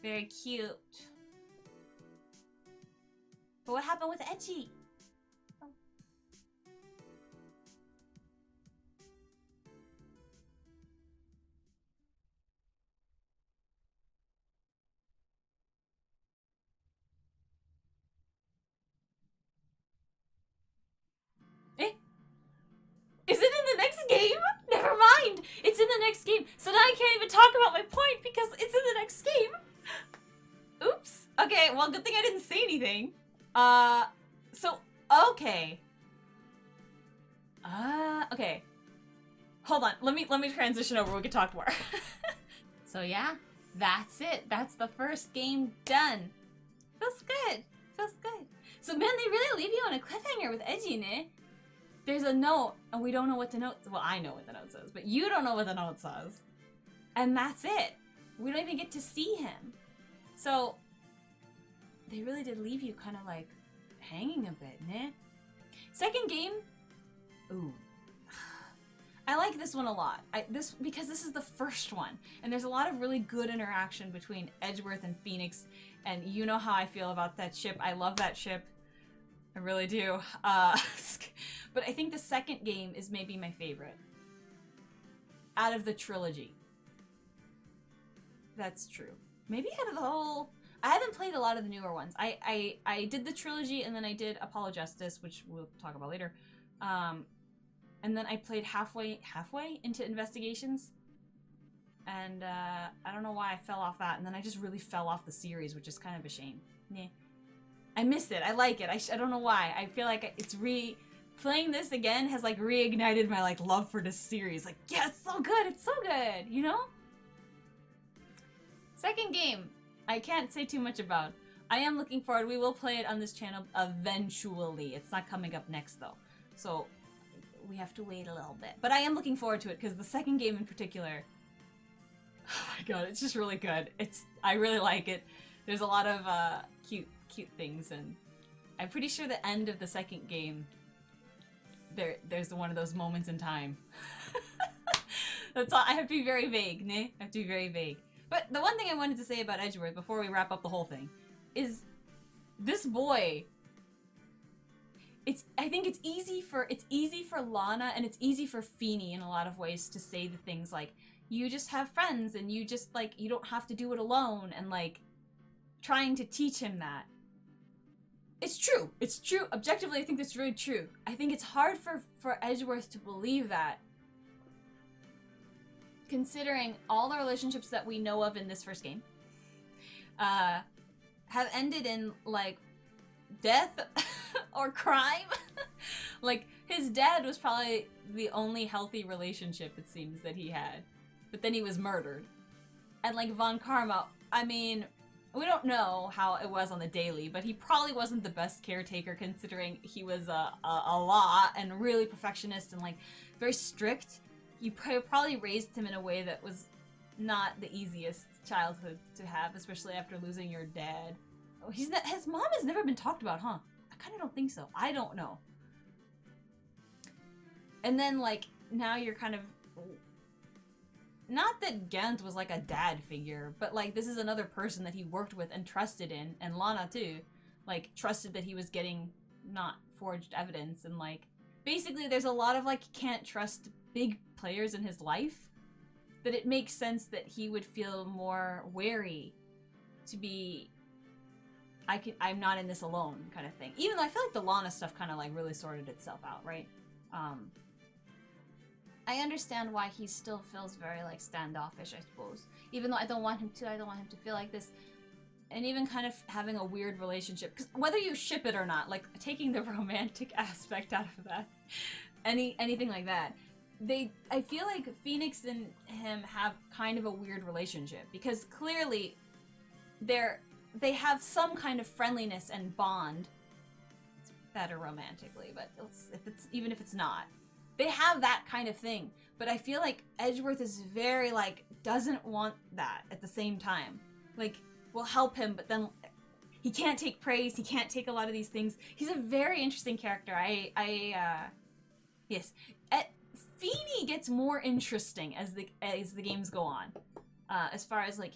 Very cute. But what happened with Ecchi? Oh. Eh? Is it in the next game? Never mind! It's in the next game, so now I can't even talk about my point because it's in the next game! Oops! Okay, well, good thing I didn't say anything. So, okay. Okay. Hold on, let me transition over, we can talk more. So yeah, that's it. That's the first game done. Feels good. Feels good. So man, they really leave you on a cliffhanger with Ecchi, ne? There's a note, and we don't know what the note... Well, I know what the note says, but you don't know what the note says. And that's it. We don't even get to see him. So, they really did leave you kind of like hanging a bit, ne? Second game, ooh. I like this one a lot. Because this is the first one, and there's a lot of really good interaction between Edgeworth and Phoenix, and you know how I feel about that ship. I love that ship. I really do. But I think the second game is maybe my favorite out of the trilogy. That's true. Maybe out of the whole... I haven't played a lot of the newer ones. I did the trilogy, and then I did Apollo Justice, which we'll talk about later. And then I played halfway into Investigations. And I don't know why I fell off that. And then I just really fell off the series, which is kind of a shame. Nah. I miss it. I like it. I don't know why. I feel like it's playing this again has like reignited my like love for this series. Like, yeah, it's so good. It's so good, you know? Second game, I can't say too much about. I am looking forward. We will play it on this channel eventually. It's not coming up next though. So we have to wait a little bit. But I am looking forward to it because the second game in particular, oh my god, it's just really good. I really like it. There's a lot of cute things, and I'm pretty sure the end of the second game, there's one of those moments in time. That's all. I have to be very vague, ne? I have to be very vague. But the one thing I wanted to say about Edgeworth before we wrap up the whole thing is this boy. I think it's easy for Lana and it's easy for Feeny in a lot of ways to say the things like, you just have friends and you just like, you don't have to do it alone, and like trying to teach him that. It's true. It's true. Objectively, I think that's really true. I think it's hard for Edgeworth to believe that, considering all the relationships that we know of in this first game have ended in like death or crime. Like his dad was probably the only healthy relationship, it seems, that he had, but then he was murdered. And like Von Karma, I mean, we don't know how it was on the daily, but he probably wasn't the best caretaker, considering he was a law and really perfectionist and like very strict. You probably raised him in a way that was not the easiest childhood to have, especially after losing your dad. Oh, his mom has never been talked about, huh? I kind of don't think so. I don't know. And then like now you're kind of, not that Gant was like a dad figure, but like this is another person that he worked with and trusted in, and Lana too, like trusted that he was getting not forged evidence, and like basically there's a lot of like can't trust big players in his life, that it makes sense that he would feel more wary to be, I'm not in this alone kind of thing. Even though I feel like the Lana stuff kind of like really sorted itself out, right? I understand why he still feels very like standoffish, I suppose. Even though I don't want him to feel like this. And even kind of having a weird relationship. Because whether you ship it or not, like taking the romantic aspect out of that, anything like that, I feel like Phoenix and him have kind of a weird relationship. Because clearly they have some kind of friendliness and bond. It's better romantically, but even if it's not. They have that kind of thing, but I feel like Edgeworth is very, like, doesn't want that at the same time. Like, will help him, but then he can't take praise. He can't take a lot of these things. He's a very interesting character. Yes. Feeny gets more interesting as the games go on. As far as like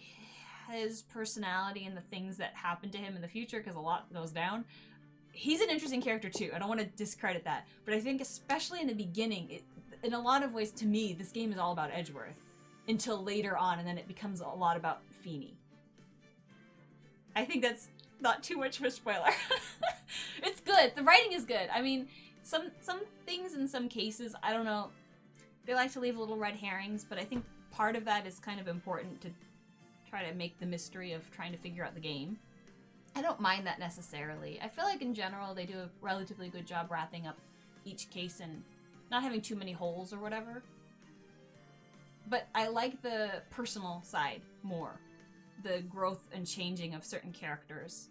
his personality and the things that happen to him in the future, because a lot goes down. He's an interesting character too. I don't want to discredit that, but I think especially in the beginning, in a lot of ways, to me, this game is all about Edgeworth until later on, and then it becomes a lot about Feeny. I think that's not too much of a spoiler. It's good. The writing is good. I mean, some things in some cases, I don't know, they like to leave little red herrings, but I think part of that is kind of important to try to make the mystery of trying to figure out the game. I don't mind that necessarily. I feel like in general they do a relatively good job wrapping up each case and not having too many holes or whatever. But I like the personal side more. The growth and changing of certain characters.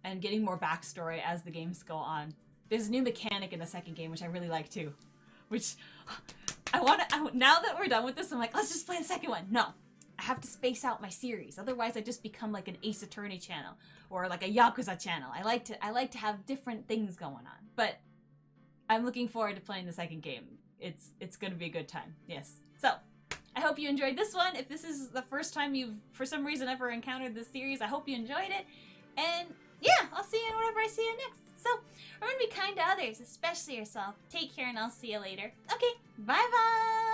And getting more backstory as the games go on. There's a new mechanic in the second game, which I really like too. Which, now that we're done with this, I'm like, let's just play the second one. No. I have to space out my series. Otherwise, I just become like an Ace Attorney channel or like a Yakuza channel. I like to have different things going on. But I'm looking forward to playing the second game. It's going to be a good time. Yes. So, I hope you enjoyed this one. If this is the first time you've, for some reason, ever encountered this series, I hope you enjoyed it. And yeah, I'll see you whenever I see you next. So, remember to be kind to others, especially yourself. Take care, and I'll see you later. Okay, bye-bye!